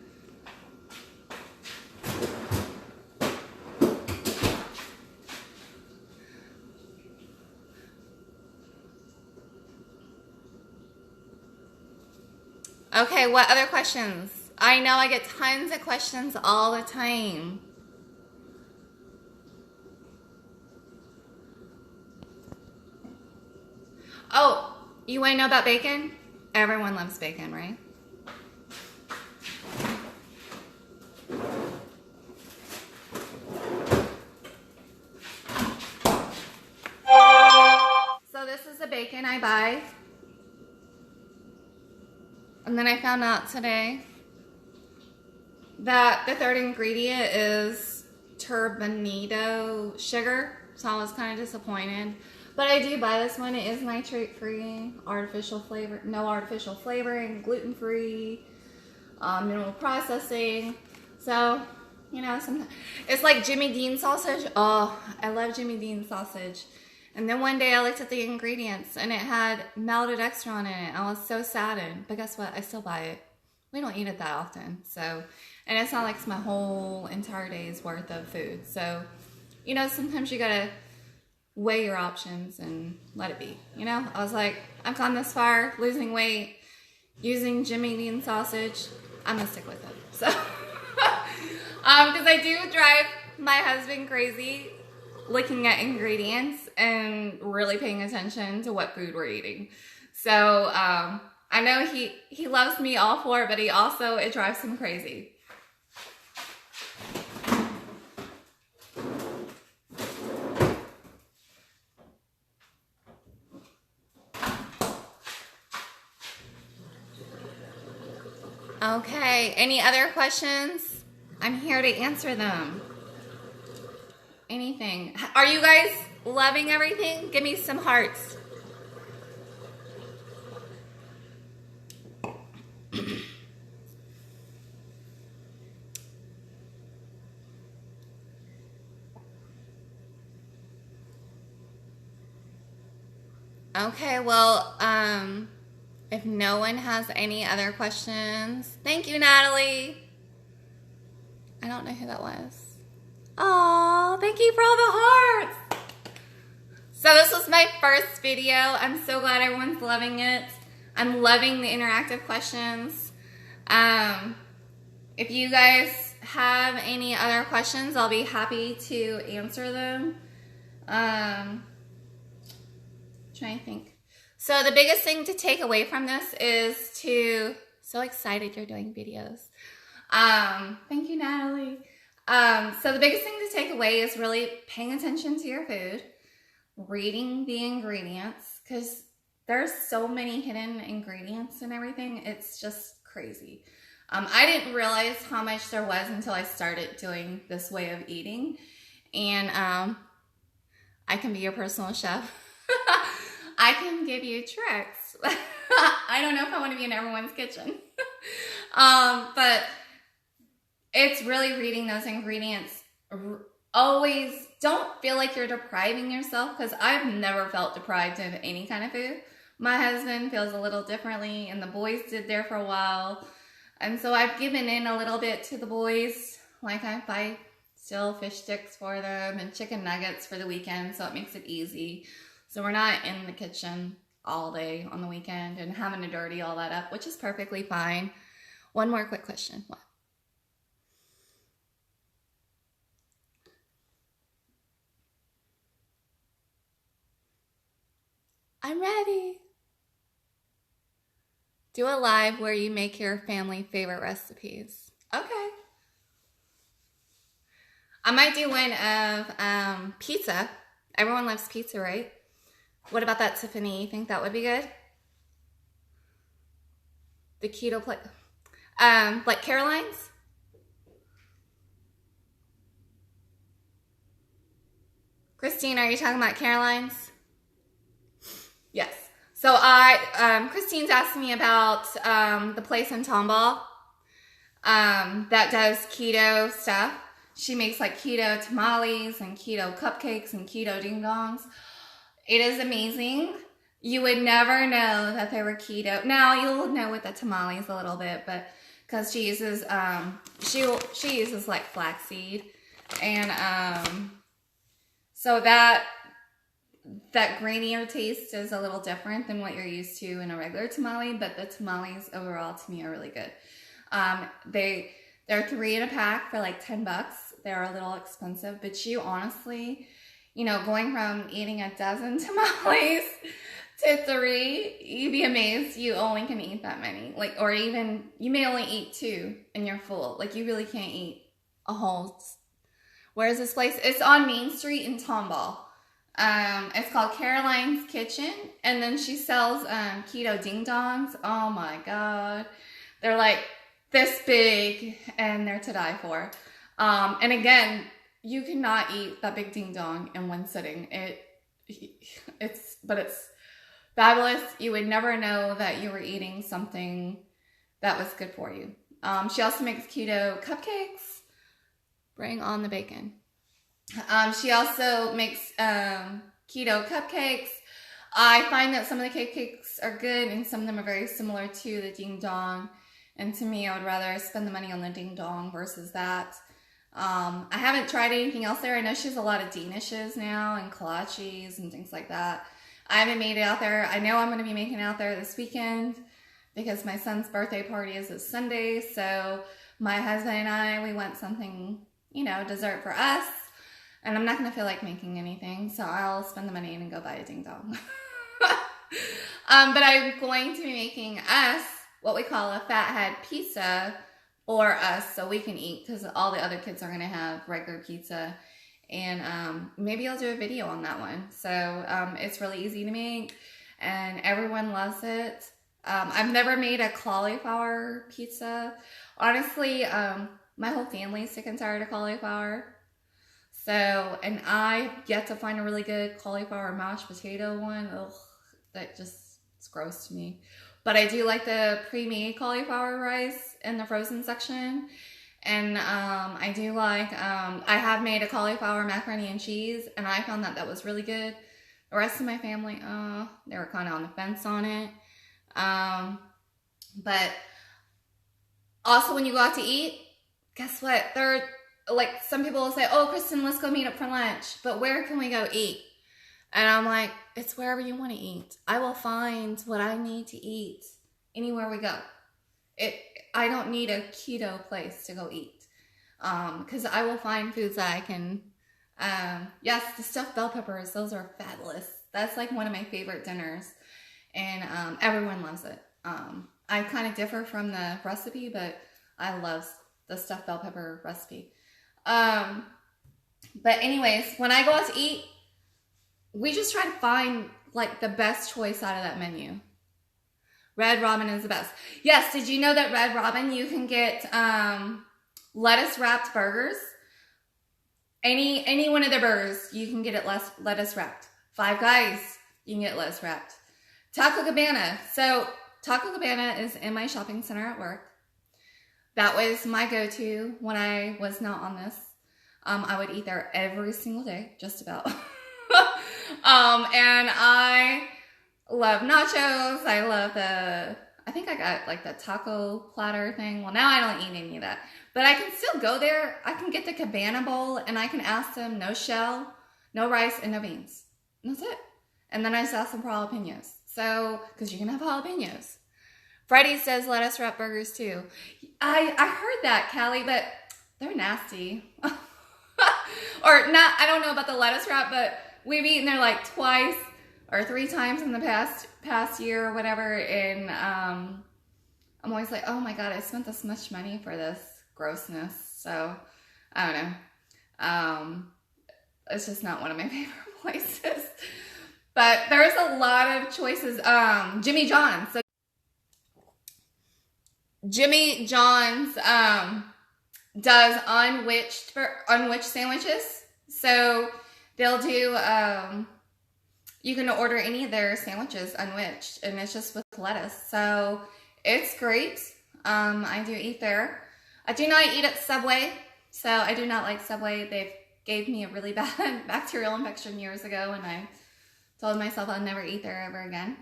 Okay, what other questions? I know I get tons of questions all the time. Oh, you want to know about bacon? Everyone loves bacon, right? So this is the bacon I buy. And then I found out today that the third ingredient is turbinado sugar. So I was kind of disappointed. But I do buy this one. It is nitrate-free, artificial flavor, no artificial flavoring, gluten-free, minimal processing. So, you know, sometimes it's like Jimmy Dean sausage. Oh, I love Jimmy Dean sausage. And then one day I looked at the ingredients and it had melted extra in it. I was so saddened. But guess what? I still buy it. We don't eat it that often. So, and it's not like it's my whole entire day's worth of food. So, you know, sometimes you gotta weigh your options and let it be. You know, I was like, I've gone this far, losing weight, using Jimmy Dean sausage. I'm gonna stick with it. So, because I do drive my husband crazy looking at ingredients and really paying attention to what food we're eating. So, I know he loves me all for it, but it drives him crazy. Okay, any other questions? I'm here to answer them. Anything. Are you guys loving everything? Give me some hearts. Okay, well, if no one has any other questions, thank you, Natalie. I don't know who that was. Oh, thank you for all the hearts. So this was my first video. I'm so glad everyone's loving it. I'm loving the interactive questions. If you guys have any other questions, I'll be happy to answer them. Trying to think. So the biggest thing to take away from this is so excited you're doing videos. Thank you, Natalie. So the biggest thing to take away is really paying attention to your food, reading the ingredients, because there's so many hidden ingredients and everything. It's just crazy. I didn't realize how much there was until I started doing this way of eating. And I can be your personal chef. I can give you tricks. I don't know if I want to be in everyone's kitchen. But it's really reading those ingredients. Always don't feel like you're depriving yourself, because I've never felt deprived of any kind of food. My husband feels a little differently, and the boys did there for a while. And so I've given in a little bit to the boys. Like I buy still fish sticks for them and chicken nuggets for the weekend, so it makes it easy. So we're not in the kitchen all day on the weekend and having to dirty all that up, which is perfectly fine. One more quick question. What? I'm ready. Do a live where you make your family favorite recipes. Okay. I might do one of pizza. Everyone loves pizza, right? What about that, Tiffany? You think that would be good? The keto plate. Like Caroline's? Christine, are you talking about Caroline's? Yes. So Christine's asking me about the place in Tomball that does keto stuff. She makes like keto tamales and keto cupcakes and keto ding dongs. It is amazing. You would never know that they were keto. Now you'll know with the tamales a little bit, but because she uses she uses like flaxseed, and so that grainier taste is a little different than what you're used to in a regular tamale. But the tamales overall to me are really good. They're 3 in a pack for like $10. They're a little expensive, but you honestly, you know, going from eating a dozen tamales to 3, you'd be amazed you only can eat that many. Like, or even, you may only eat 2 and you're full. Like, you really can't eat a whole. Where's this place? It's on Main Street in Tomball. It's called Caroline's Kitchen, and then she sells keto ding dongs. Oh my god. They're like this big, and they're to die for. And again, you cannot eat that big ding dong in one sitting. It's fabulous. You would never know that you were eating something that was good for you. She also makes keto cupcakes. Bring on the bacon. She also makes keto cupcakes. I find that some of the cupcakes are good and some of them are very similar to the ding dong. And to me, I would rather spend the money on the ding dong versus that. I haven't tried anything else there. I know she has a lot of danishes now and kolaches and things like that. I haven't made it out there. I know I'm going to be making it out there this weekend because my son's birthday party is this Sunday. So my husband and I, we want something, you know, dessert for us. And I'm not going to feel like making anything. So I'll spend the money and go buy a ding dong. But I'm going to be making us what we call a fathead pizza for us so we can eat, because all the other kids are going to have regular pizza. And maybe I'll do a video on that one. So it's really easy to make and everyone loves it. I've never made a cauliflower pizza. Honestly, my whole family's sick and tired of cauliflower. So, and I yet to find a really good cauliflower mashed potato one. Ugh, that just, it's gross to me. But I do like the pre-made cauliflower rice in the frozen section. And I do like, I have made a cauliflower macaroni and cheese, and I found that was really good. The rest of my family, they were kind of on the fence on it. But also when you go out to eat, guess what? Like, some people will say, oh, Kristen, let's go meet up for lunch. But where can we go eat? And I'm like, it's wherever you want to eat. I will find what I need to eat anywhere we go. I don't need a keto place to go eat. Because I will find foods that I can. Yes, the stuffed bell peppers, those are fabulous. That's like one of my favorite dinners. And everyone loves it. I kind of differ from the recipe, but I love the stuffed bell pepper recipe. But anyways, when I go out to eat, we just try to find like the best choice out of that menu. Red Robin is the best. Yes, did you know that Red Robin, you can get lettuce wrapped burgers? Any one of their burgers, you can get it lettuce wrapped. Five Guys, you can get lettuce wrapped. Taco Cabana. So Taco Cabana is in my shopping center at work. That was my go-to when I was not on this. I would eat there every single day, just about. And I love nachos. I love I think I got like the taco platter thing. Well, now I don't eat any of that. But I can still go there. I can get the Cabana bowl and I can ask them no shell, no rice, and no beans. And that's it. And then I just ask them for jalapenos. So, because you can have jalapenos. Freddy's does lettuce wrap burgers too. I heard that, Callie, but they're nasty. Or not, I don't know about the lettuce wrap, but we've eaten there like twice or 3 times in the past year or whatever, and I'm always like, oh my god, I spent this much money for this grossness. So I don't know. It's just not one of my favorite places. But there's a lot of choices. Jimmy John's. So Jimmy John's does unwitched sandwiches. So they'll do, you can order any of their sandwiches unwitched, and it's just with lettuce. So it's great. I do eat there. I do not eat at Subway. So I do not like Subway. They gave me a really bad bacterial infection years ago, and I told myself I'd never eat there ever again.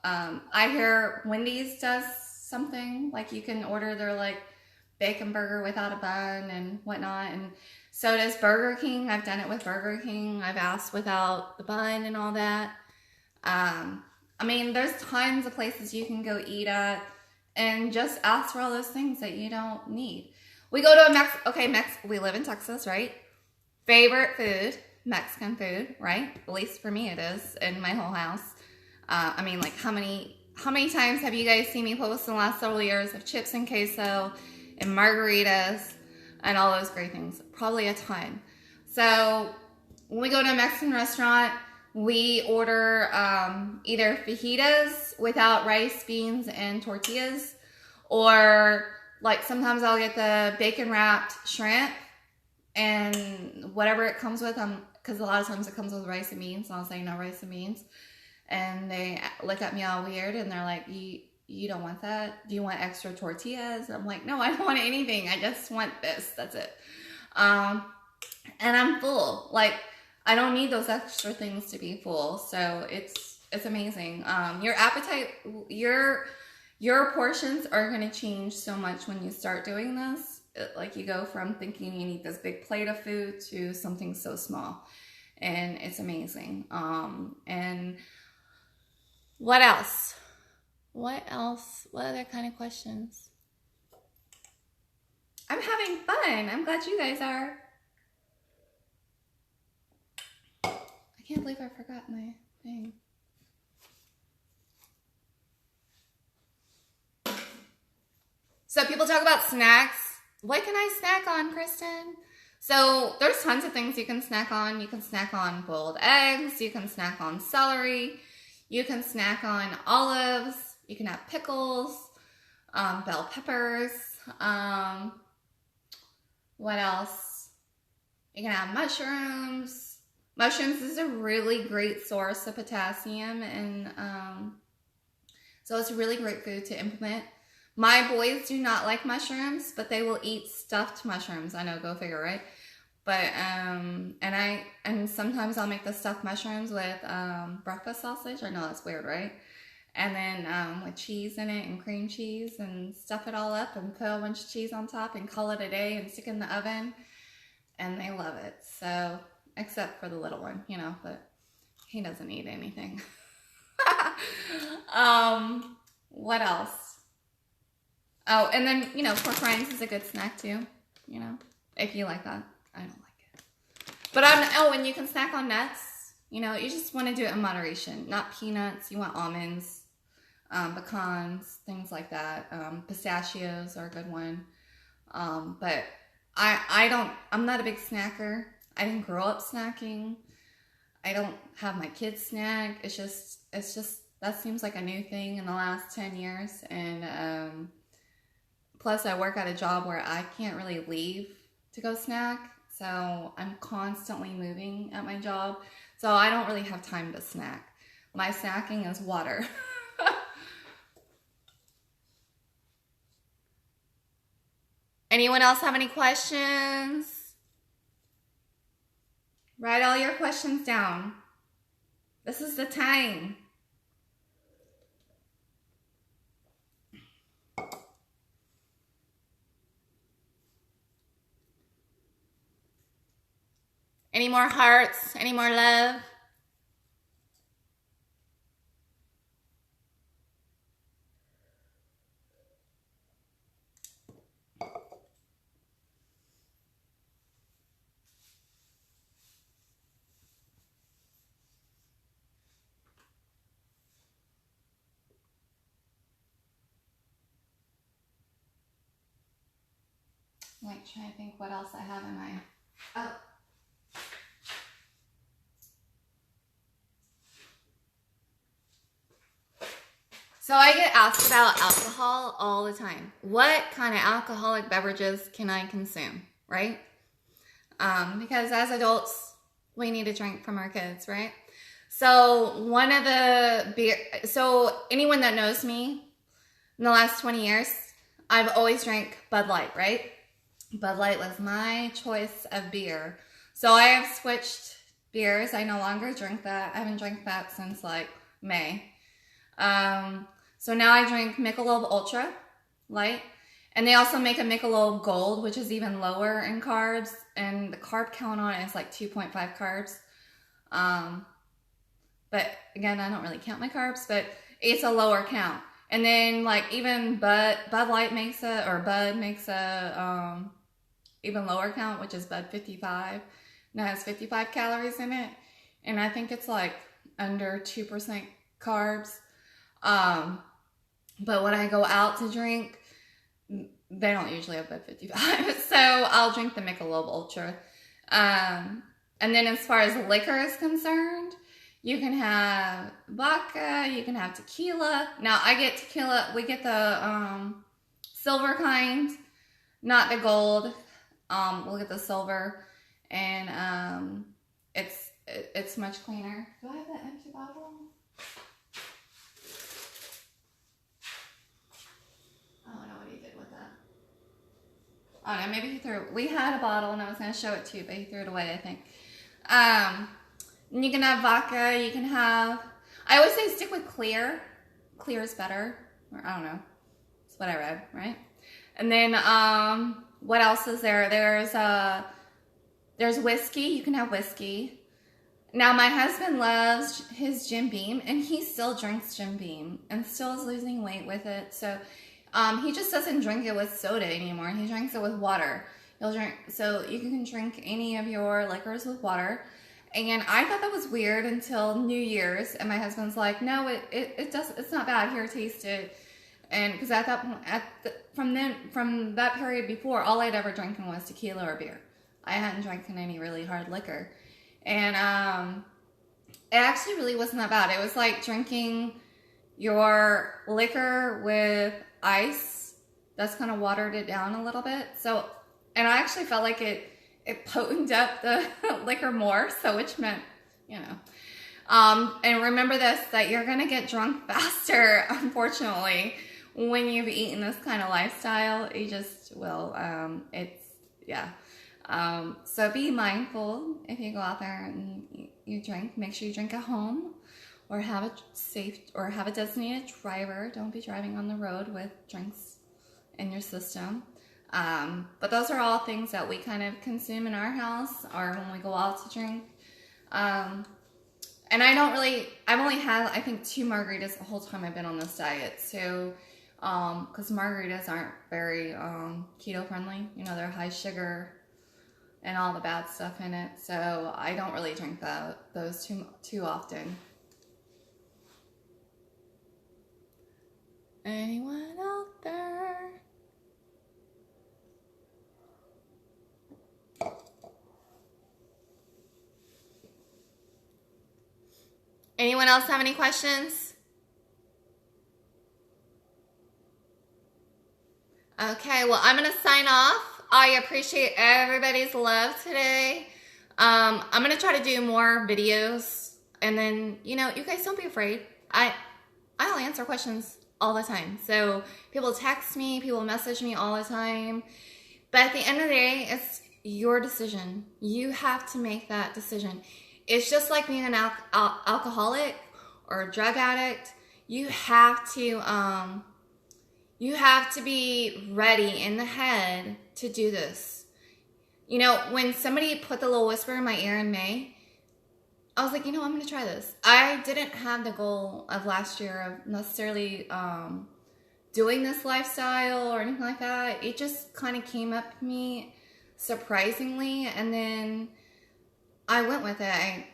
I hear Wendy's does something, like you can order their like bacon burger without a bun and whatnot, and so does Burger King. I've done it with Burger King. I've asked without the bun and all that. I mean, there's tons of places you can go eat at and just ask for all those things that you don't need. We go to we live in Texas, right? Favorite food, Mexican food, right? At least for me it is, in my whole house. I mean, like, how many times have you guys seen me post in the last several years of chips and queso and margaritas and all those great things? Probably a ton. So when we go to a Mexican restaurant, we order either fajitas without rice, beans, and tortillas, or like sometimes I'll get the bacon wrapped shrimp and whatever it comes with, because a lot of times it comes with rice and beans, so I'll say no rice and beans. And they look at me all weird, and they're like, you don't want that? Do you want extra tortillas? And I'm like, no, I don't want anything. I just want this. That's it. And I'm full. Like, I don't need those extra things to be full. So it's amazing. Your appetite, your portions are going to change so much when you start doing this. Like, you go from thinking you need this big plate of food to something so small. And it's amazing. And what else? What other kind of questions? I'm having fun. I'm glad you guys are. I can't believe I forgot my thing. So people talk about snacks. What can I snack on, Kristen? So there's tons of things you can snack on. You can snack on boiled eggs. You can snack on celery. You can snack on olives. You can have pickles, bell peppers. What else? You can have mushrooms. Mushrooms is a really great source of potassium, and so it's a really great food to implement. My boys do not like mushrooms, but they will eat stuffed mushrooms. I know, go figure, right? But and sometimes I'll make the stuffed mushrooms with breakfast sausage. I know that's weird, right? And then with cheese in it and cream cheese, and stuff it all up and put a bunch of cheese on top and call it a day and stick it in the oven. And they love it. So, except for the little one, you know, but he doesn't eat anything. What else? Oh, and then, you know, pork rinds is a good snack too, you know, if you like that. I don't like it. But and you can snack on nuts. You know, you just want to do it in moderation. Not peanuts. You want almonds, pecans, things like that. Pistachios are a good one. But I'm not a big snacker. I didn't grow up snacking. I don't have my kids snack. It's just that seems like a new thing in the last 10 years. And plus I work at a job where I can't really leave to go snack. So I'm constantly moving at my job. So I don't really have time to snack. My snacking is water. Anyone else have any questions? Write all your questions down. This is the time. Any more hearts? Any more love? I'm like trying to think what else I have in my... Oh. So I get asked about alcohol all the time. What kind of alcoholic beverages can I consume, right? Because as adults, we need to drink from our kids, right? So one of the so anyone that knows me in the last 20 years, I've always drank Bud Light, right? Bud Light was my choice of beer. So I have switched beers. I no longer drink that. I haven't drank that since like May. So now I drink Michelob Ultra Light. And they also make a Michelob Gold, which is even lower in carbs. And the carb count on it is like 2.5 carbs. But again, I don't really count my carbs, but it's a lower count. And then like even Bud Light makes a even lower count, which is Bud 55. And it has 55 calories in it. And I think it's like under 2% carbs. But when I go out to drink, they don't usually have Bud 55. So I'll drink the Michelob Ultra. And then as far as liquor is concerned, you can have vodka, you can have tequila. Now I get tequila, we get the silver kind, not the gold. We'll get the silver, and it's much cleaner. Do I have that empty bottle? I don't know what he did with that. I don't know, maybe he threw it. We had a bottle and I was going to show it to you, but he threw it away, I think. You can have vodka, you can have, I always say stick with clear. Clear is better, or I don't know. That's what I read, right? And then, what else is there? There's whiskey, you can have whiskey. Now my husband loves his Jim Beam and he still drinks Jim Beam and still is losing weight with it. So, he just doesn't drink it with soda anymore. He drinks it with water. So you can drink any of your liquors with water. And I thought that was weird until New Year's, and my husband's like, "No, it's not bad. Here, taste it." And because I thought from that period before, all I'd ever drinking was tequila or beer. I hadn't drinking any really hard liquor, and it actually really wasn't that bad. It was like drinking your liquor with ice. That's kind of watered it down a little bit. So, and I actually felt like it potened up the liquor more, so which meant, and remember this, that you're gonna get drunk faster, unfortunately, when you've eaten this kind of lifestyle. You just will. So be mindful if you go out there and you drink. Make sure you drink at home, or have a designated driver. Don't be driving on the road with drinks in your system. But those are all things that we kind of consume in our house or when we go out to drink. And I've only had, I think, 2 margaritas the whole time I've been on this diet. So, because margaritas aren't very keto friendly. They're high sugar and all the bad stuff in it. So I don't really drink those too often. Anyone out there? Anyone else have any questions? Okay, well, I'm going to sign off. I appreciate everybody's love today. I'm going to try to do more videos. And then, you know, you guys don't be afraid. I'll answer questions all the time. So people text me, people message me all the time. But at the end of the day, it's your decision. You have to make that decision. It's just like being an alcoholic or a drug addict. You have to be ready in the head to do this. You know, when somebody put the little whisper in my ear in May, I was like, you know, I'm going to try this. I didn't have the goal of last year of necessarily doing this lifestyle or anything like that. It just kind of came up to me surprisingly, and then I went with it.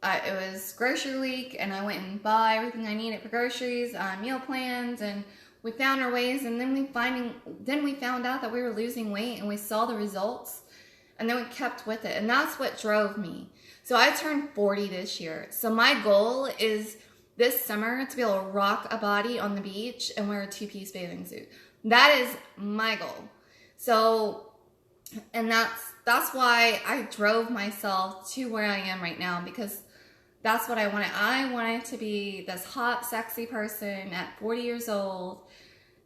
It was grocery week, and I went and bought everything I needed for groceries, meal plans, and we found our ways. And then we found out that we were losing weight, and we saw the results, and then we kept with it, and that's what drove me. So I turned 40 this year. So my goal is this summer to be able to rock a body on the beach and wear a 2-piece bathing suit. That is my goal. So, and that's why I drove myself to where I am right now, because that's what I wanted. I wanted to be this hot, sexy person at 40 years old,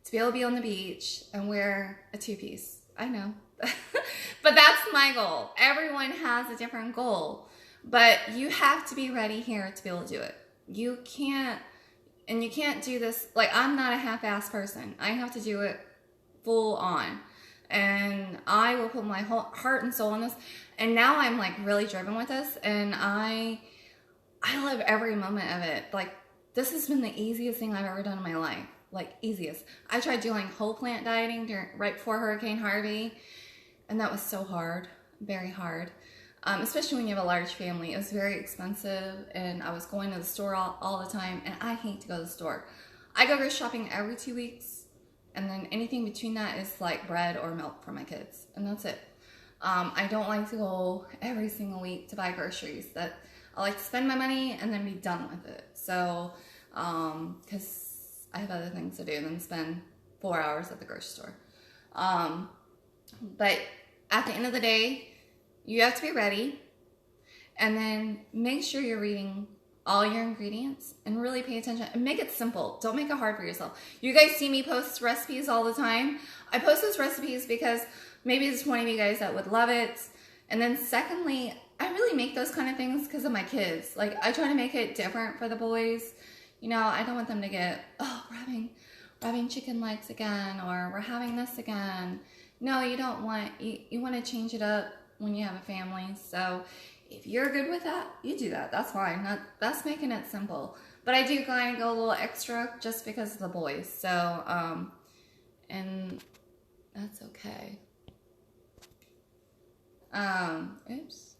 to be able to be on the beach and wear a 2-piece. I know. But that's my goal. Everyone has a different goal. But you have to be ready here to be able to do it. You can't do this, like, I'm not a half-ass person. I have to do it full on. And I will put my whole heart and soul in this. And now I'm like really driven with this, and I love every moment of it. Like, this has been the easiest thing I've ever done in my life. Like, easiest. I tried doing whole plant dieting right before Hurricane Harvey, and that was so hard, very hard. Especially when you have a large family. It was very expensive, and I was going to the store all the time, and I hate to go to the store. I go grocery shopping every 2 weeks, and then anything between that is like bread or milk for my kids, and that's it. I don't like to go every single week to buy groceries. I like to spend my money and then be done with it. So, because I have other things to do than spend 4 hours at the grocery store. But at the end of the day, you have to be ready, and then make sure you're reading all your ingredients and really pay attention and make it simple. Don't make it hard for yourself. You guys see me post recipes all the time. I post those recipes because maybe there's 20 of you guys that would love it. And then secondly, I really make those kind of things because of my kids. Like, I try to make it different for the boys. You know, I don't want them to get, oh, we're having chicken legs again, or we're having this again. No, you don't want, you want to change it up when you have a family. So if you're good with that, you do that. That's fine. That's making it simple. But I do kind of go a little extra just because of the boys. So, and that's okay. Oops.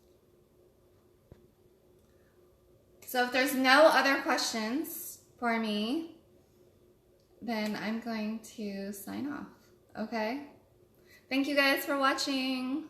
So if there's no other questions for me, then I'm going to sign off. Okay? Thank you guys for watching.